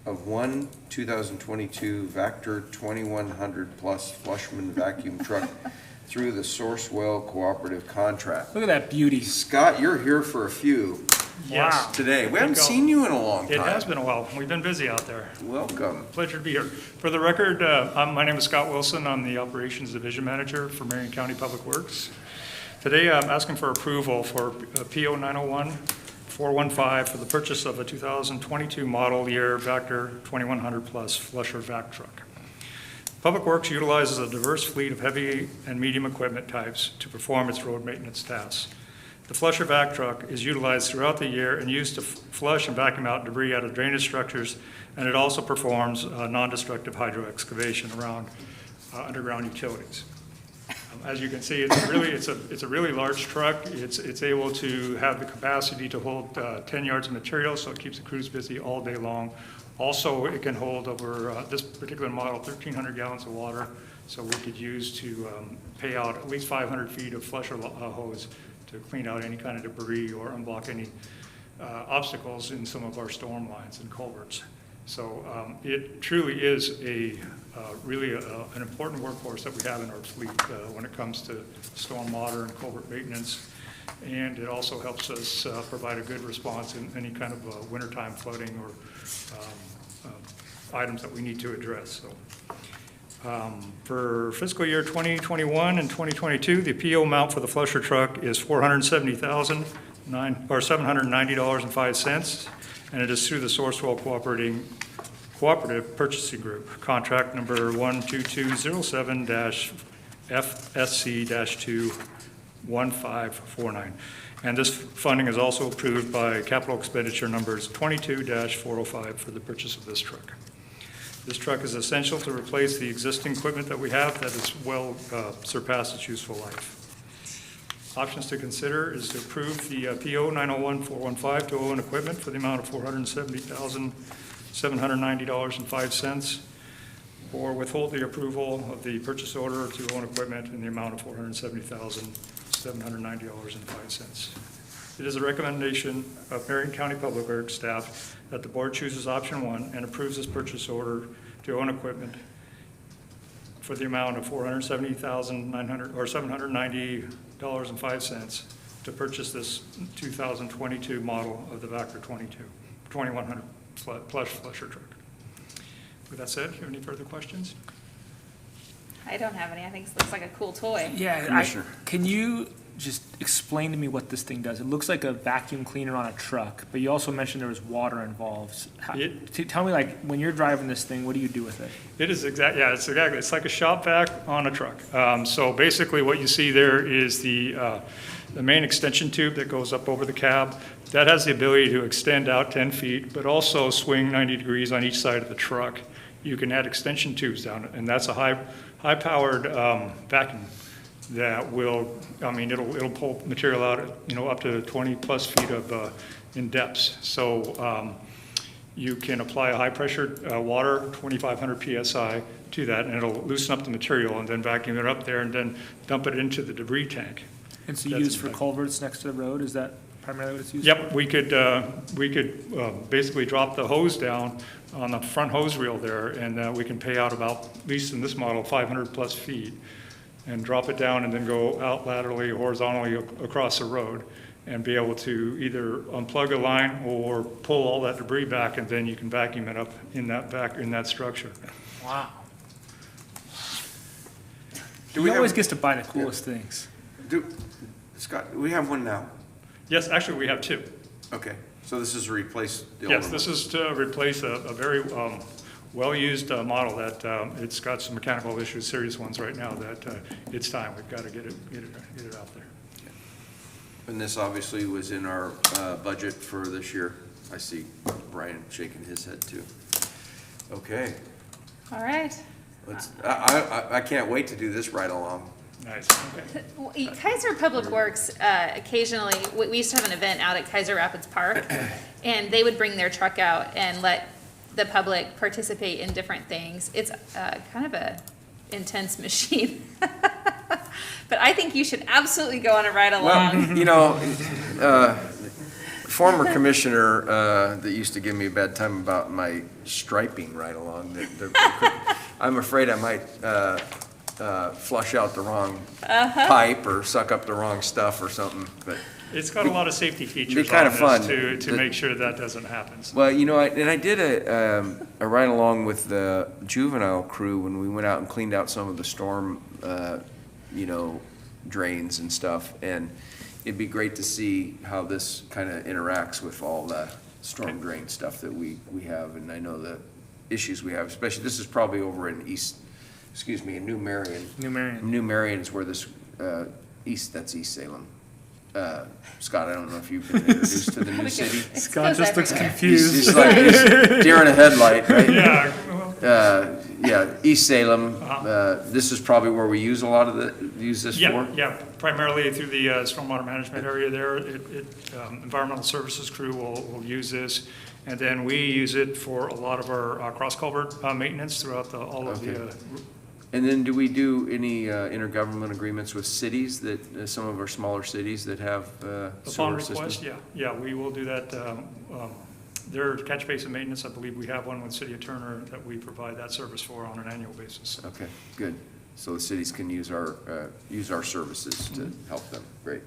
of one 2022 Vector 2100 Plus Flushman vacuum truck through the Sourcewell Cooperative Contract. Look at that beauty. Scott, you're here for a few Wow. today. We haven't seen you in a long time. It has been a while. We've been busy out there. Welcome. Pleasure to be here. For the record, my name is Scott Wilson. I'm the Operations Division Manager for Marion County Public Works. Today, I'm asking for approval for PO 901-415 for the purchase of a 2022 model year Vector 2100 Plus Flusher vac truck. Public Works utilizes a diverse fleet of heavy and medium equipment types to perform its road maintenance tasks. The Flusher vac truck is utilized throughout the year and used to flush and vacuum out debris out of drainage structures, and it also performs non-destructive hydro excavation around underground utilities. As you can see, it's a really large truck. It's able to have the capacity to hold 10 yards of material, so it keeps the crews busy all day long. Also, it can hold over, this particular model, 1,300 gallons of water, so we could use to pay out at least 500 feet of flusher hose to clean out any kind of debris or unblock any obstacles in some of our storm lines and culverts. So it truly is really an important workhorse that we have in our fleet when it comes to storm water and culvert maintenance. And it also helps us provide a good response in any kind of wintertime flooding or items that we need to address. So, for fiscal year 2021 and 2022, the PO amount for the flusher truck is $470,790.05, and it is through the Sourcewell Cooperative Purchasing Group, contract number 12207-FSC-21549. And this funding is also approved by capital expenditure numbers 22-405 for the purchase of this truck. This truck is essential to replace the existing equipment that we have that has well surpassed its useful life. Options to consider is to approve the PO 901-415 to Owen Equipment for the amount of $470,790.05, or withhold the approval of the purchase order to Owen Equipment in the amount of $470,790.05. It is a recommendation of Marion County Public Works staff that the board chooses option 1 and approves this purchase order to Owen Equipment for the amount of $470,900 or $790.05 to purchase this 2022 model of the Vector 2100 plush flusher truck. With that said, do you have any further questions? I don't have any. I think it looks like a cool toy. Yeah, Commissioner. can you just explain to me what this thing does? It looks like a vacuum cleaner on a truck, but you also mentioned there was water involved. Tell me, like, when you're driving this thing, what do you do with it? It is exactly, yeah, it's like a shop vac on a truck. So basically what you see there is the the main extension tube that goes up over the cab, that has the ability to extend out 10 feet, but also swing 90 degrees on each side of the truck. You can add extension tubes down it, and that's a high-powered vacuum that will, I mean, it'll pull material out, up to 20-plus feet of in depths. So you can apply a high-pressure water, 2,500 PSI, to that, and it'll loosen up the material and then vacuum it up there and then dump it into the debris tank. And so you use for culverts next to the road, is that primarily what it's used? Yep, we could basically drop the hose down on the front hose reel there, and we can pay out about, at least in this model, 500-plus feet, and drop it down and then go out laterally, horizontally across the road, and be able to either unplug a line or pull all that debris back, and then you can vacuum it up in that structure. Wow. Do He we always have, gets to buy the coolest things. Scott, do we have one now? Yes, actually, we have two. Okay, so this is to replace the old Yes, one? this is to replace a very well-used model that it's got some mechanical issues, serious ones right now, that it's time. We've got to get it out there. And this obviously was in our budget for this year. I see Brian shaking his head too. Okay, All right. I can't wait to do this right along. Nice. Okay. Well, Kaiser Public Works, occasionally, we used to have an event out at Kaiser Rapids Park, and they would bring their truck out and let the public participate in different things. It's kind of a intense machine. But I think you should absolutely go on a ride along. Well, former commissioner that used to give me a bad time about my striping right along, I'm afraid I might flush out the wrong pipe or suck up the wrong stuff or something, but. It's got a lot of safety features Be kind on of fun. this to make sure that doesn't happen. So. Well, I did a ride along with the juvenile crew when we went out and cleaned out some of the storm, drains and stuff. And it'd be great to see how this kind of interacts with all the storm drain stuff that we have. And I know the issues we have, especially, this is probably over in in New Marion. New Marion. New Marion is where this, that's East Salem. Scott, I don't know if you've been introduced to the new city. Scott just looks everywhere. confused. He's like, he's deer in a headlight, right? Yeah. East Salem, this is probably where we use a lot of this for? Yeah, primarily through the stormwater management area there. Environmental services crew will use this, and then we use it for a lot of our cross culvert maintenance throughout all of the. And then do we do any intergovernment agreements with cities that, some of our smaller cities that have Upon sewer systems? request, yeah, we will do that. Their catch basin maintenance, I believe we have one with City of Turner that we provide that service for on an annual basis. Okay, good. So the cities can use our services to help them. Great.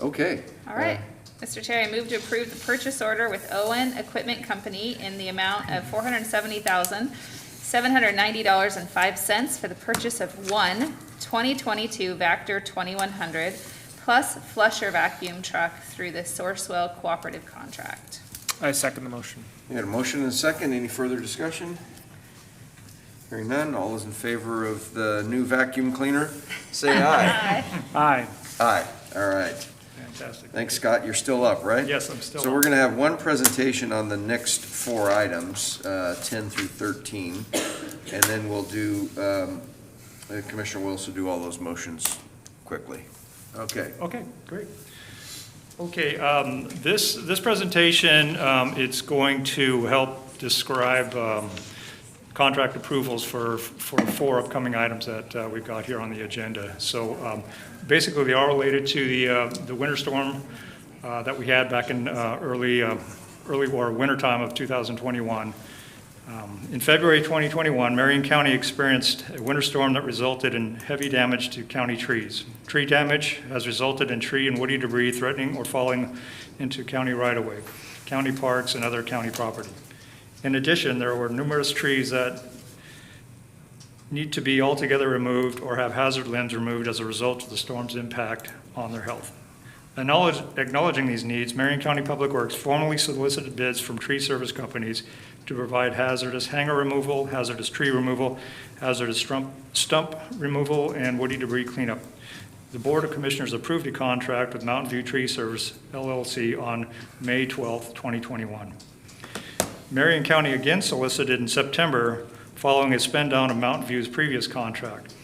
Okay. All right. Mr. Chair, I move to approve the purchase order with Owen Equipment Company in the amount of $470,790.05 for the purchase of one 2022 Vector 2100 plus flusher vacuum truck through the Sourcewell Cooperative Contract. I second the motion. We got a motion and a second. Any further discussion? Hearing none. All those in favor of the new vacuum cleaner, say aye. Aye. Aye. All right. Fantastic. Thanks, Scott. You're still up, right? Yes, I'm still So up. we're going to have one presentation on the next four items, 10 through 13, and then we'll do, Commissioner Wilson will do all those motions quickly. Okay. Okay, great. Okay, this presentation, it's going to help describe contract approvals for four upcoming items that we've got here on the agenda. So basically, they are related to the winter storm that we had back in early wintertime of 2021. In February 2021, Marion County experienced a winter storm that resulted in heavy damage to county trees. Tree damage has resulted in tree and woody debris threatening or falling into county right-of-way, county parks, and other county property. In addition, there were numerous trees that need to be altogether removed or have hazard limbs removed as a result of the storm's impact on their health. Acknowledging these needs, Marion County Public Works formally solicited bids from tree service companies to provide hazardous hanger removal, hazardous tree removal, hazardous stump removal, and woody debris cleanup. The Board of Commissioners approved a contract with Mountain View Tree Service LLC on May 12, 2021. Marion County again solicited in September following a spend down of Mountain View's previous contract.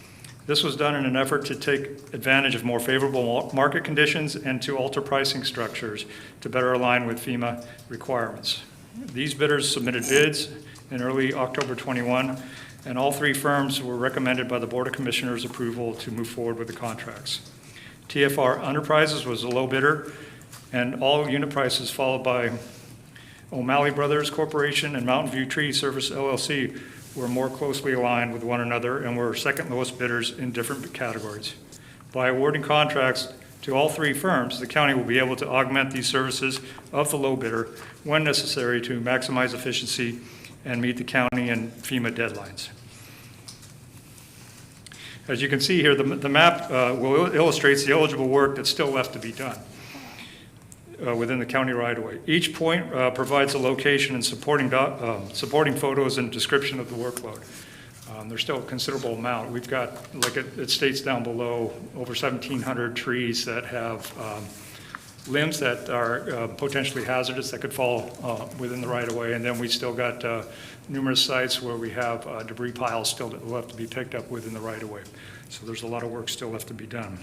This was done in an effort to take advantage of more favorable market conditions and to alter pricing structures to better align with FEMA requirements. These bidders submitted bids in early October 21, and all three firms were recommended by the Board of Commissioners approval to move forward with the contracts. TFR Enterprises was the low bidder, and all unit prices followed by O'Malley Brothers Corporation and Mountain View Tree Service LLC were more closely aligned with one another and were second lowest bidders in different categories. By awarding contracts to all three firms, the county will be able to augment these services of the low bidder when necessary to maximize efficiency and meet the county and FEMA deadlines. As you can see here, the map illustrates the eligible work that's still left to be done within the county right-of-way. Each point provides a location and supporting photos and description of the workload. There's still a considerable amount. We've got, like it states down below, over 1,700 trees that have limbs that are potentially hazardous that could fall within the right-of-way, and then we still got numerous sites where we have debris piles still that will have to be picked up within the right-of-way. So there's a lot of work still left to be done.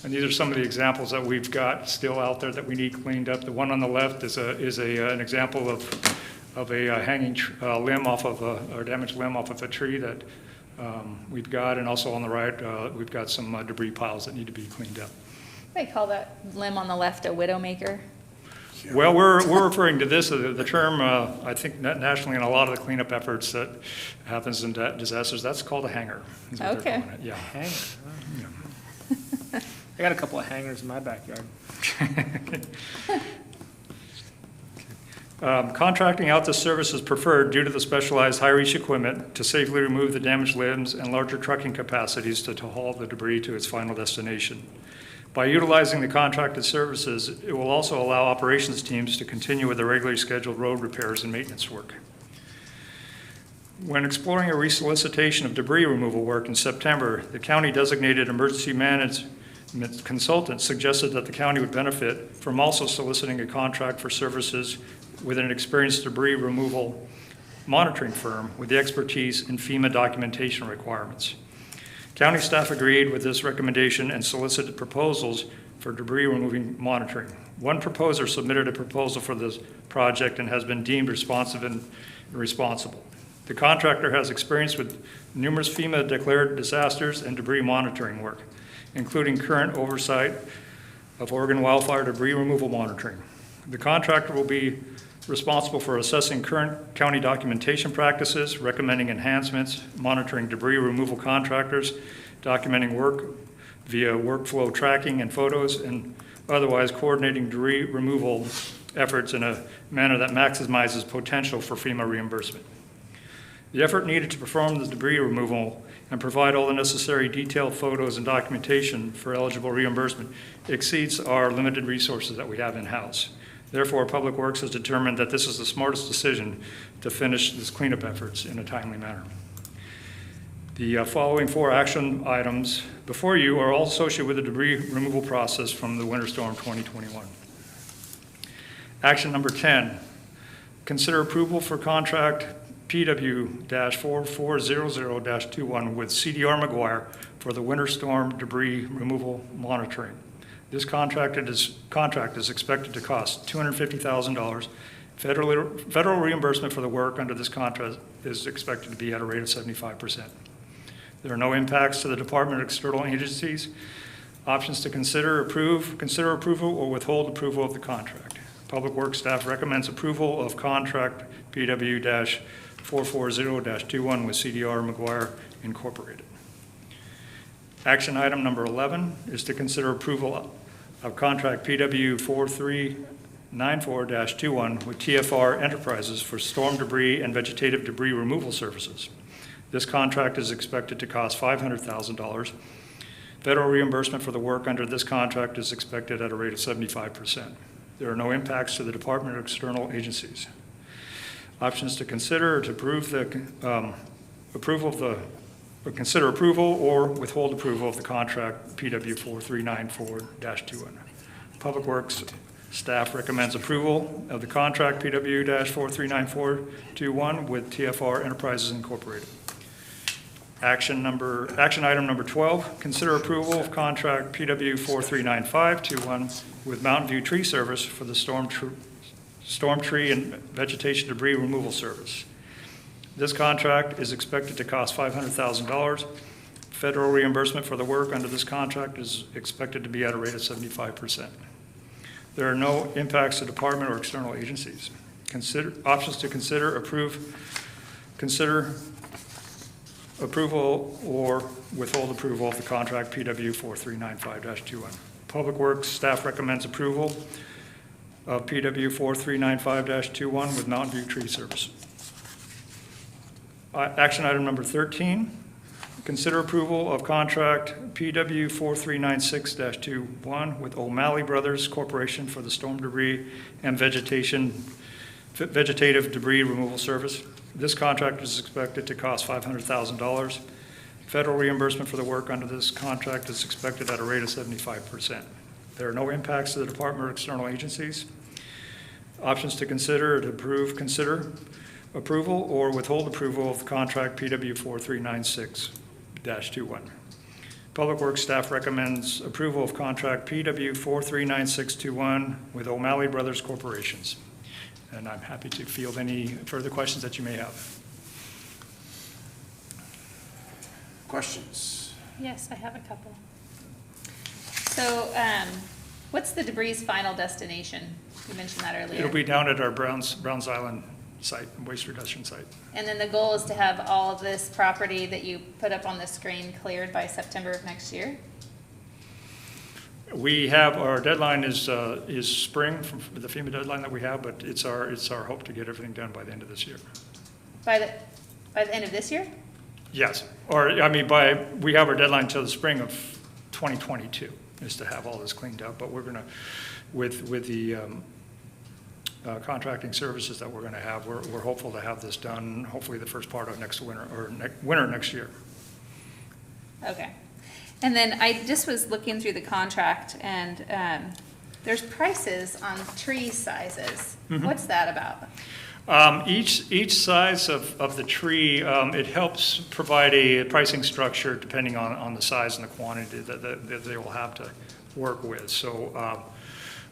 And these are some of the examples that we've got still out there that we need cleaned up. The one on the left is an example of a hanging limb off of or damaged limb off of a tree that we've got, and also on the right, we've got some debris piles that need to be cleaned up. They call that limb on the left a widowmaker. Well, we're referring to this, the term, I think nationally in a lot of the cleanup efforts that happens in disasters, that's called a hanger. is what they're Okay. calling it. Yeah. Hanger. I got a couple of hangers in my backyard. Contracting out the service is preferred due to the specialized high-reach equipment to safely remove the damaged limbs and larger trucking capacities to haul the debris to its final destination. By utilizing the contracted services, it will also allow operations teams to continue with the regularly scheduled road repairs and maintenance work. When exploring a resolicitation of debris removal work in September, the county designated emergency management consultant suggested that the county would benefit from also soliciting a contract for services with an experienced debris removal monitoring firm with the expertise in FEMA documentation requirements. County staff agreed with this recommendation and solicited proposals for debris removing monitoring. One proposer submitted a proposal for this project and has been deemed responsive and responsible. The contractor has experience with numerous FEMA declared disasters and debris monitoring work, including current oversight of Oregon wildfire debris removal monitoring. The contractor will be responsible for assessing current county documentation practices, recommending enhancements, monitoring debris removal contractors, documenting work via workflow tracking and photos, and otherwise coordinating debris removal efforts in a manner that maximizes potential for FEMA reimbursement. The effort needed to perform the debris removal and provide all the necessary detailed photos and documentation for eligible reimbursement exceeds our limited resources that we have in-house. Therefore, Public Works has determined that this is the smartest decision to finish this cleanup efforts in a timely manner. The following 4 action items before you are all associated with the debris removal process from the winter storm 2021. Action number 10, consider approval for contract PW-4400-21 with CDR McGuire for the winter storm debris removal monitoring. This contract is expected to cost $250,000. Federal reimbursement for the work under this contract is expected to be at a rate of 75%. There are no impacts to the Department of External Agencies. Options to consider approval or withhold approval of the contract. Public Works staff recommends approval of contract PW-440-21 with CDR McGuire Incorporated. Action item number 11 is to consider approval of contract PW-4394-21 with TFR Enterprises for storm debris and vegetative debris removal services. This contract is expected to cost $500,000. Federal reimbursement for the work under this contract is expected at a rate of 75%. There are no impacts to the Department of External Agencies. Options to consider are to approve the approval of the consider approval or withhold approval of the contract PW 4394-21. Public Works staff recommends approval of the contract PW-4394-21 with TFR Enterprises Incorporated. Action item number 12, consider approval of contract PW 4395-21 with Mountain View Tree Service for the storm tree and vegetation debris removal service. This contract is expected to cost $500,000. Federal reimbursement for the work under this contract is expected to be at a rate of 75%. There are no impacts to department or external agencies. Options to consider approval or withhold approval of the contract PW 4395-21. Public Works staff recommends approval of PW 4395-21 with Mountain View Tree Service. Action item number 13, consider approval of contract PW 4396-21 with O'Malley Brothers Corporation for the storm debris and vegetative debris removal service. This contract is expected to cost $500,000. Federal reimbursement for the work under this contract is expected at a rate of 75%. There are no impacts to the department or external agencies. Options to consider consider approval or withhold approval of the contract PW 4396-21. Public Works staff recommends approval of contract PW 4396-21 with O'Malley Brothers Corporations. And I'm happy to field any further questions that you may have. Questions? Yes, I have a couple. So, what's the debris's final destination? You mentioned that earlier. It'll be down at our Browns Island site, waste reduction site. And then the goal is to have all of this property that you put up on the screen cleared by September of next year? We have, our deadline is spring, from the FEMA deadline that we have, but it's our hope to get everything done by the end of this year. By the end of this year? Yes, or, we have our deadline till the spring of 2022, is to have all this cleaned up, but we're gonna, with the contracting services that we're gonna have, we're hopeful to have this done, hopefully the first part of next winter, or winter next year. Okay. And then I just was looking through the contract, and there's prices on tree sizes. Mm-hmm. What's that about? Each size of the tree, it helps provide a pricing structure depending on the size and the quantity that they will have to work with. So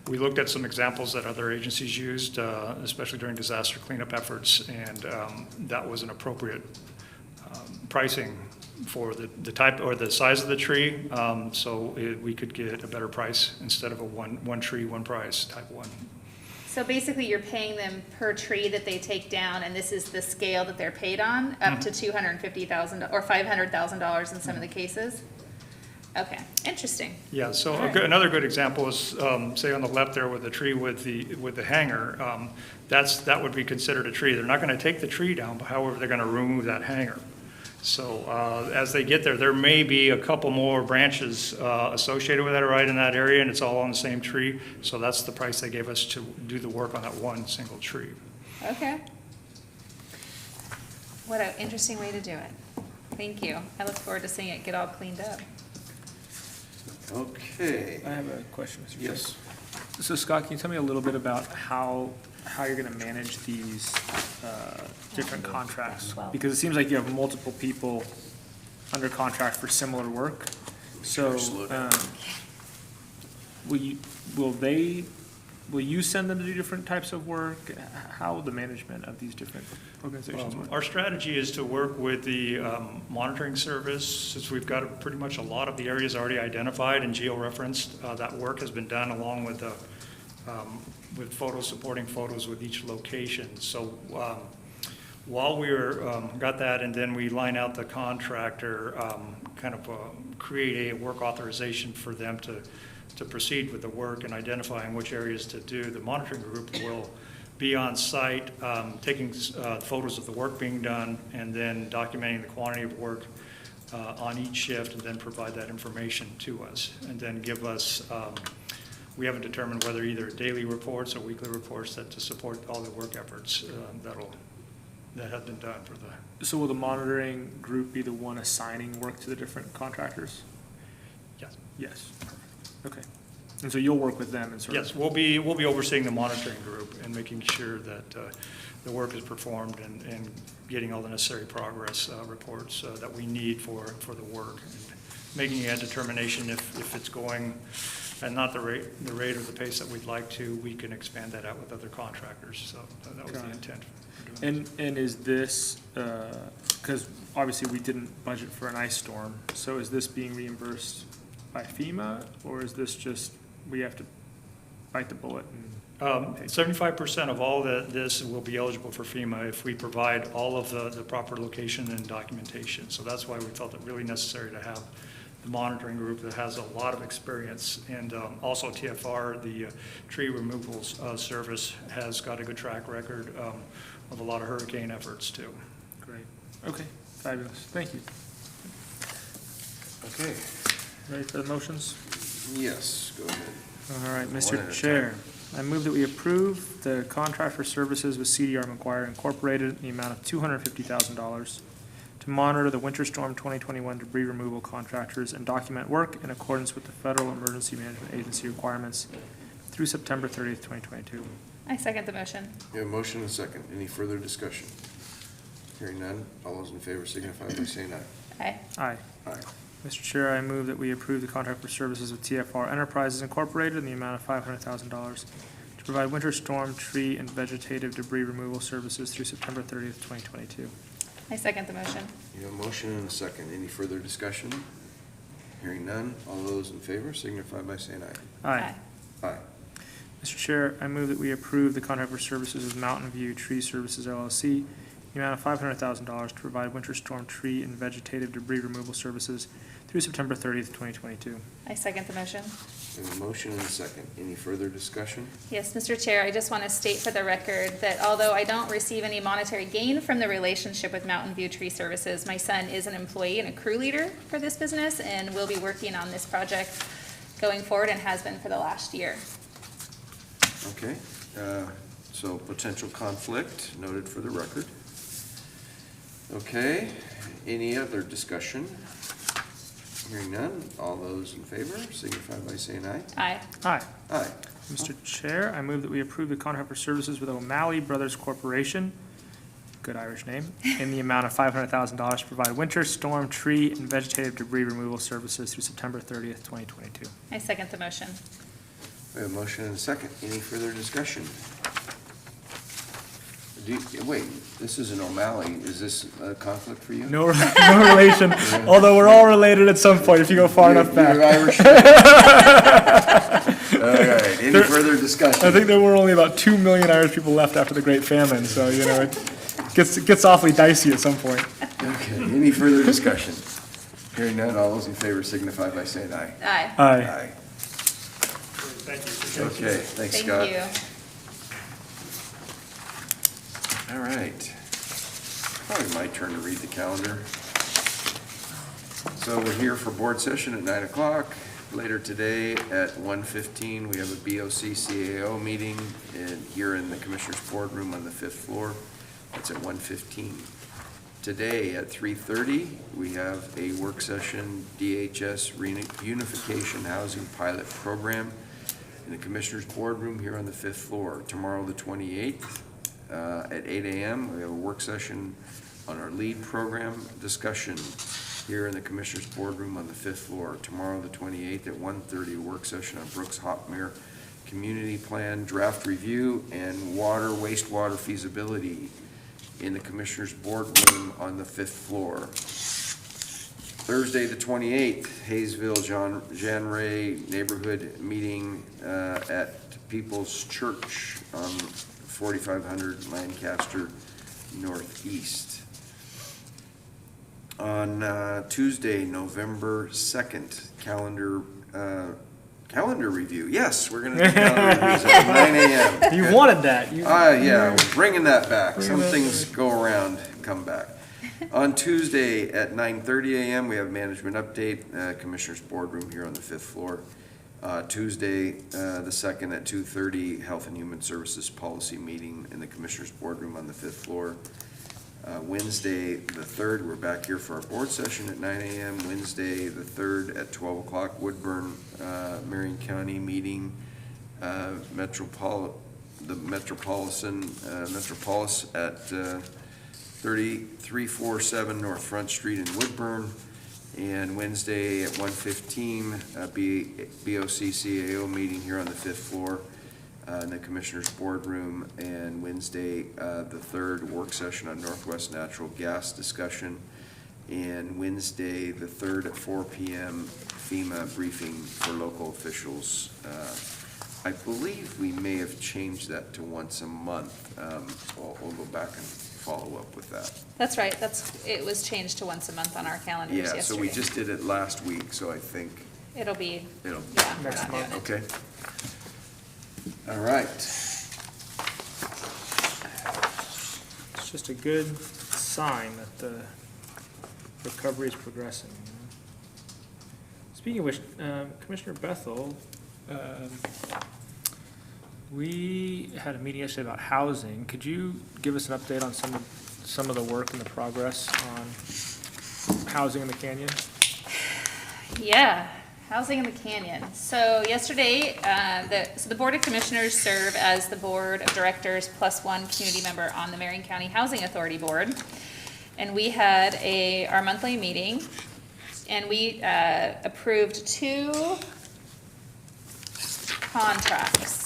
we looked at some examples that other agencies used, especially during disaster cleanup efforts, and that was an appropriate pricing for the type or the size of the tree, so we could get a better price instead of a one tree, one price type one. So basically, you're paying them per tree that they take down, and this is the scale that they're paid on, up to $250,000 or $500,000 in some of the cases? Okay, interesting. Yeah, so All right. Another good example is, say on the left there with the tree with the hanger, that would be considered a tree. They're not going to take the tree down, but however, they're going to remove that hanger. So as they get there, there may be a couple more branches associated with that right in that area, and it's all on the same tree. So that's the price they gave us to do the work on that one single tree. Okay. What an interesting way to do it. Thank you. I look forward to seeing it get all cleaned up. Okay. I have a question, Mr. Chair. Yes. So Scott, can you tell me a little bit about how you're gonna manage these different contracts? Because it seems like you have multiple people under contract for similar work. So, will you send them to do different types of work? How will the management of these different organizations work? Our strategy is to work with the monitoring service, since we've got pretty much a lot of the areas already identified and geo-referenced. That work has been done along with with photos, supporting photos with each location. So while we're got that, and then we line out the contractor, create a work authorization for them to proceed with the work and identifying which areas to do. The monitoring group will be on site, taking photos of the work being done, and then documenting the quantity of work on each shift, and then provide that information to us, and then give us, we haven't determined whether either daily reports or weekly reports that to support all the work efforts that'll that has been done for the, So will the monitoring group be the one assigning work to the different contractors? yes. Yes. Okay. And so you'll work with them and sort of? Yes, we'll be overseeing the monitoring group and making sure that the work is performed and getting all the necessary progress reports that we need for the work. And making a determination if it's going at not the rate or the pace that we'd like to, we can expand that out with other contractors. So that was Got the it. intent. for doing And is this, because obviously we didn't budget for an ice storm, so is this being reimbursed by FEMA, or is this just, we have to bite the bullet and? 75% of all this will be eligible for FEMA if we provide all of the proper location and documentation. So that's why we felt it really necessary to have the monitoring group that has a lot of experience. And also TFR, the tree removals service, has got a good track record of a lot of hurricane efforts too. Great. Okay, fabulous. Thank you. Okay, Ready for the motions? yes, go ahead. All right, One at Mr. a Chair, I move that we approve the contract for services with CDR McGuire Incorporated in the amount of $250,000 to monitor the Winter Storm 2021 debris removal contractors and document work in accordance with the Federal Emergency Management Agency requirements through September 30th, 2022. I second the motion. We have a motion and a second. Any further discussion? Hearing none, all those in favor signify by saying aye. Aye. Aye. Aye. Mr. Chair, I move that we approve the contract for services with TFR Enterprises Incorporated in the amount of $500,000 to provide winter storm, tree, and vegetative debris removal services through September 30th, 2022. I second the motion. You have a motion and a second. Any further discussion? Hearing none, all those in favor signify by saying aye. Aye. Mr. Chair, I move that we approve the contract for services with Mountain View Tree Services LLC in the amount of $500,000 to provide winter storm, tree, and vegetative debris removal services through September 30th, 2022. I second the motion. We have a motion and a second. Any further discussion? Yes, Mr. Chair, I just want to state for the record that although I don't receive any monetary gain from the relationship with Mountain View Tree Services, my son is an employee and a crew leader for this business and will be working on this project going forward and has been for the last year. Okay, so potential conflict noted for the record. Okay, any other discussion? Hearing none, all those in favor signify by saying aye. Aye. Aye. Aye. Mr. Chair, I move that we approve the contract for services with O'Malley Brothers Corporation, good Irish name, in the amount of $500,000 to provide winter storm, tree, and vegetative debris removal services through September 30th, 2022. I second the motion. We have a motion and a second. Any further discussion? Wait, this is an O'Malley. Is this a conflict for you? No relation, although we're all related at some point if you go far enough back. You're Irish? All right, any further discussion? I think there were only about 2 million Irish people left after the Great Famine, so, you know, it gets awfully dicey at some point. Okay, any further discussion? Hearing none, all those in favor signify by saying aye. Aye. Aye. Thank you. Okay, thanks, Thank Scott. you. All right. Probably my turn to read the calendar. So we're here for board session at 9 o'clock. Later today at 1:15, we have a BOC CAO meeting here in the Commissioners Boardroom on the 5th floor. That's at 1:15. Today at 3:30, we have a work session, DHS Reunification Housing Pilot Program in the Commissioners Boardroom here on the 5th floor. Tomorrow, the 28th, at 8 a.m., we have a work session on our LEAD program discussion here in the Commissioners Boardroom on the 5th floor. Tomorrow, the 28th, at 1:30, a work session on Brooks Hopmere Community Plan Draft Review and Wastewater Feasibility in the Commissioners Boardroom on the 5th floor. Thursday, the 28th, Hayesville Jean Ray Neighborhood Meeting at People's Church on 4500 Lancaster Northeast. On Tuesday, November 2nd, calendar review. Yes, we're going to do calendar reviews at 9 a.m. You wanted that. Yeah, we're bringing that back. Some things go around, come back. On Tuesday at 9:30 a.m., we have management update, Commissioners Boardroom here on the 5th floor. Tuesday, the 2nd at 2:30, Health and Human Services Policy Meeting in the Commissioners Boardroom on the 5th floor. Wednesday, the 3rd, we're back here for our board session at 9 a.m. Wednesday, the 3rd at 12 o'clock, Woodburn, Marion County meeting, the Metropolis at 3347 North Front Street in Woodburn. And Wednesday at 1:15, BOC-CAO meeting here on the 5th floor in the Commissioners Boardroom. And Wednesday, the 3rd, work session on Northwest Natural Gas discussion. And Wednesday, the 3rd at 4 p.m., FEMA briefing for local officials. I believe we may have changed that to once a month. We'll go back and follow up with that. That's right, it was changed to once a month on our calendars yesterday. Yeah, so we just did it last week, so I think It'll be, it'll, yeah, we're Next not doing month. it. okay. All right. It's just a good sign that the recovery is progressing. You know? Speaking of which, Commissioner Bethel, we had a meeting yesterday about housing. Could you give us an update on some of the work and the progress on housing in the canyon? Yeah, housing in the canyon. So yesterday, the Board of Commissioners serve as the Board of Directors plus one community member on the Marion County Housing Authority Board. And we had our monthly meeting, and we approved 2 contracts.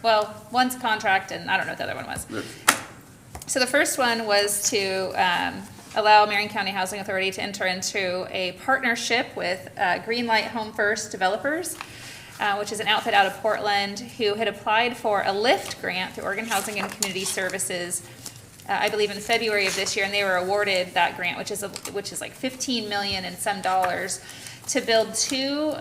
Well, one's contract, and I don't know what the other one was. So the first one was to allow Marion County Housing Authority to enter into a partnership with Greenlight Home First Developers, which is an outfit out of Portland who had applied for a LIFT grant through Oregon Housing and Community Services, I believe in February of this year, and they were awarded that grant, which is like $15 million and some dollars, to build 2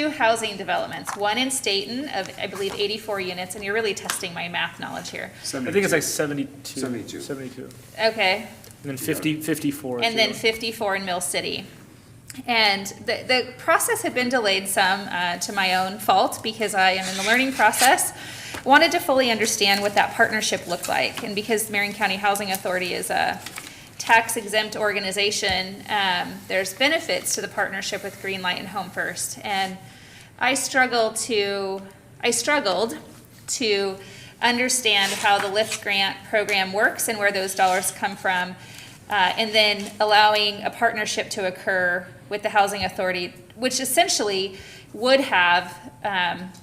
housing developments, one in Staten of, I believe, 84 units, and you're really testing my math knowledge here. I think it's like 72. 72. 72. Okay, And then 54. and then too. 54 in Mill City. And the process had been delayed some to my own fault because I am in the learning process. Wanted to fully understand what that partnership looked like, and because Marion County Housing Authority is a tax-exempt organization, there's benefits to the partnership with Greenlight and Home First. And I struggled to understand how the LIFT grant program works and where those dollars come from, and then allowing a partnership to occur with the Housing Authority, which essentially would have,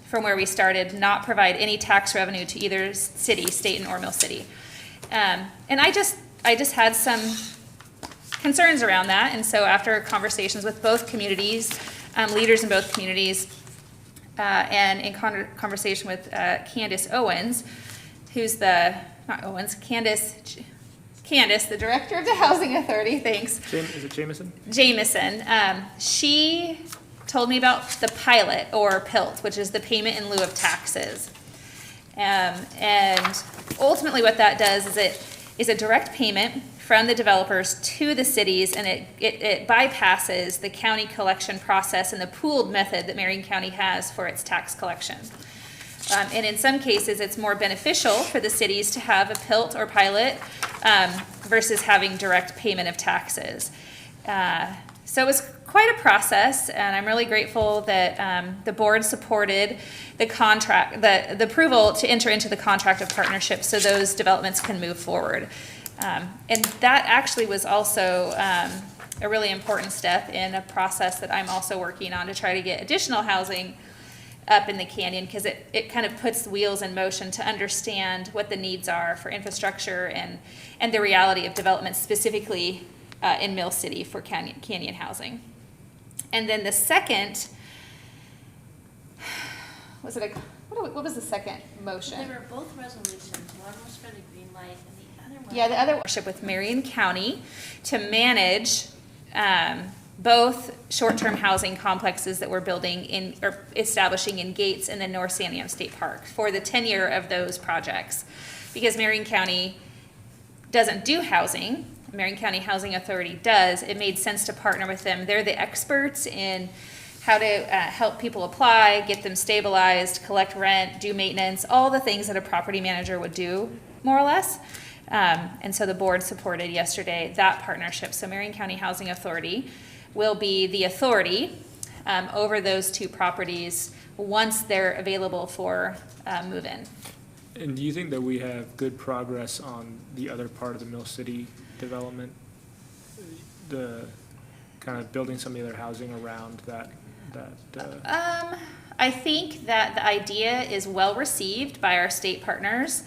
from where we started, not provide any tax revenue to either city, Staten or Mill City. And I just had some concerns around that, and so after conversations with both communities, leaders in both communities, and in conversation with Candace Owens, who's Candace, the director of the Housing Authority, thanks. Is it Jameson? Jameson, she told me about the pilot, or PILT, which is the payment in lieu of taxes. And ultimately what that does is it is a direct payment from the developers to the cities, and it bypasses the county collection process and the pooled method that Marion County has for its tax collection. And in some cases, it's more beneficial for the cities to have a PILT or pilot versus having direct payment of taxes. So it was quite a process, and I'm really grateful that the board supported the contract, the approval to enter into the contract of partnership so those developments can move forward. And that actually was also a really important step in a process that I'm also working on to try to get additional housing up in the canyon, because it kind of puts the wheels in motion to understand what the needs are for infrastructure and the reality of development specifically in Mill City for canyon housing. And then the second, what was the second motion? They were both resolutions. One was for the green light and the other one. Yeah, the other worship with Marion County to manage both short-term housing complexes that we're building in or establishing in Gates and then North San Diego State Park for the tenure of those projects. Because Marion County doesn't do housing, Marion County Housing Authority does, it made sense to partner with them. They're the experts in how to help people apply, get them stabilized, collect rent, do maintenance, all the things that a property manager would do, more or less. And so the board supported yesterday that partnership. So Marion County Housing Authority will be the authority over those two properties once they're available for move-in. And do you think that we have good progress on the other part of the Mill City development? The kind of building some of the other housing around that? I think that the idea is well received by our state partners,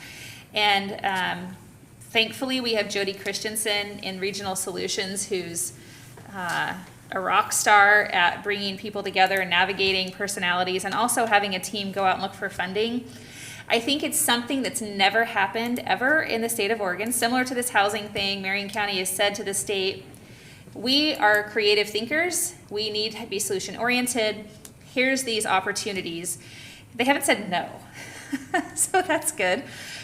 and thankfully we have Jody Christensen in Regional Solutions, who's a rock star at bringing people together and navigating personalities, and also having a team go out and look for funding. I think it's something that's never happened ever in the state of Oregon. Similar to this housing thing, Marion County has said to the state, we are creative thinkers. We need to be solution oriented. Here's these opportunities. They haven't said no. So that's good.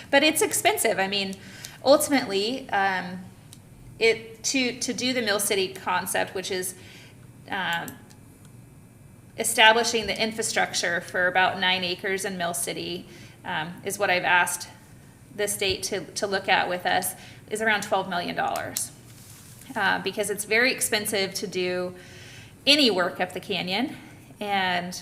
But it's expensive. I mean, ultimately, to do the Mill City concept, which is establishing the infrastructure for about 9 acres in Mill City, is what I've asked the state to look at with us, is around $12 million. Because it's very expensive to do any work up the canyon. And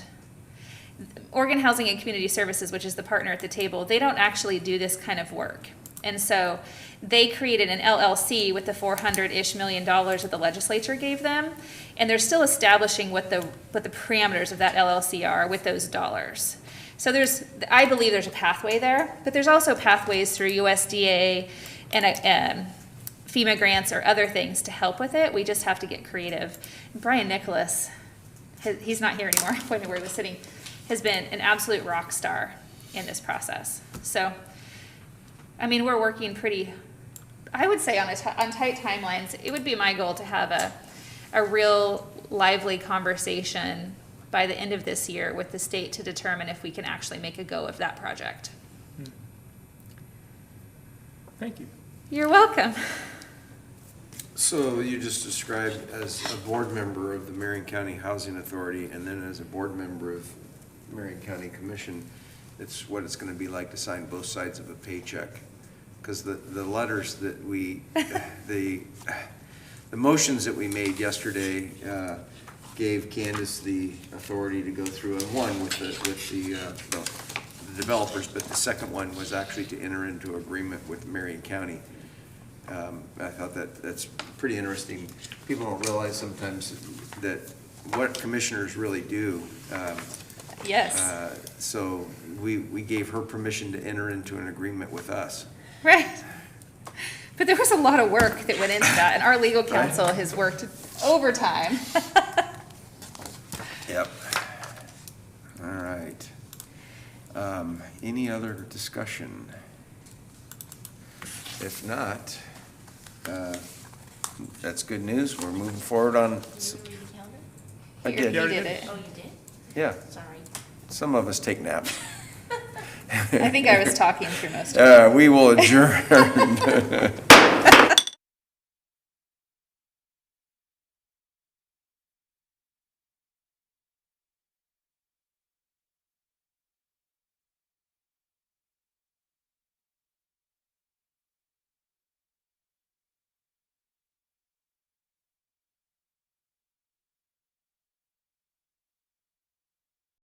Oregon Housing and Community Services, which is the partner at the table, they don't actually do this kind of work. And so they created an LLC with the $400-ish million that the legislature gave them, and they're still establishing what the parameters of that LLC are with those dollars. So I believe there's a pathway there, but there's also pathways through USDA and FEMA grants or other things to help with it. We just have to get creative. Brian Nicholas, he's not here anymore when we're sitting, has been an absolute rock star in this process. So, I mean, we're working pretty, I would say on tight timelines. It would be my goal to have a real lively conversation by the end of this year with the state to determine if we can actually make a go of that project. Thank you. You're welcome. So you just described as a board member of the Marion County Housing Authority and then as a board member of Marion County Commission, it's what it's going to be like to sign both sides of a paycheck. Because the letters that the motions that we made yesterday gave Candace the authority to go through, and one with the developers, but the second one was actually to enter into agreement with Marion County. I thought that's pretty interesting. People don't realize sometimes that what commissioners really do. Yes. So we gave her permission to enter into an agreement with us. Right. But there was a lot of work that went into that, and our legal counsel has worked overtime. Yep. All right. Any other discussion? If not, that's good news. We're moving forward on. Did you read the calendar? I did. You did it. Oh, you did? Yeah. Sorry. Some of us take naps. I think I was talking through most of it. We will adjourn.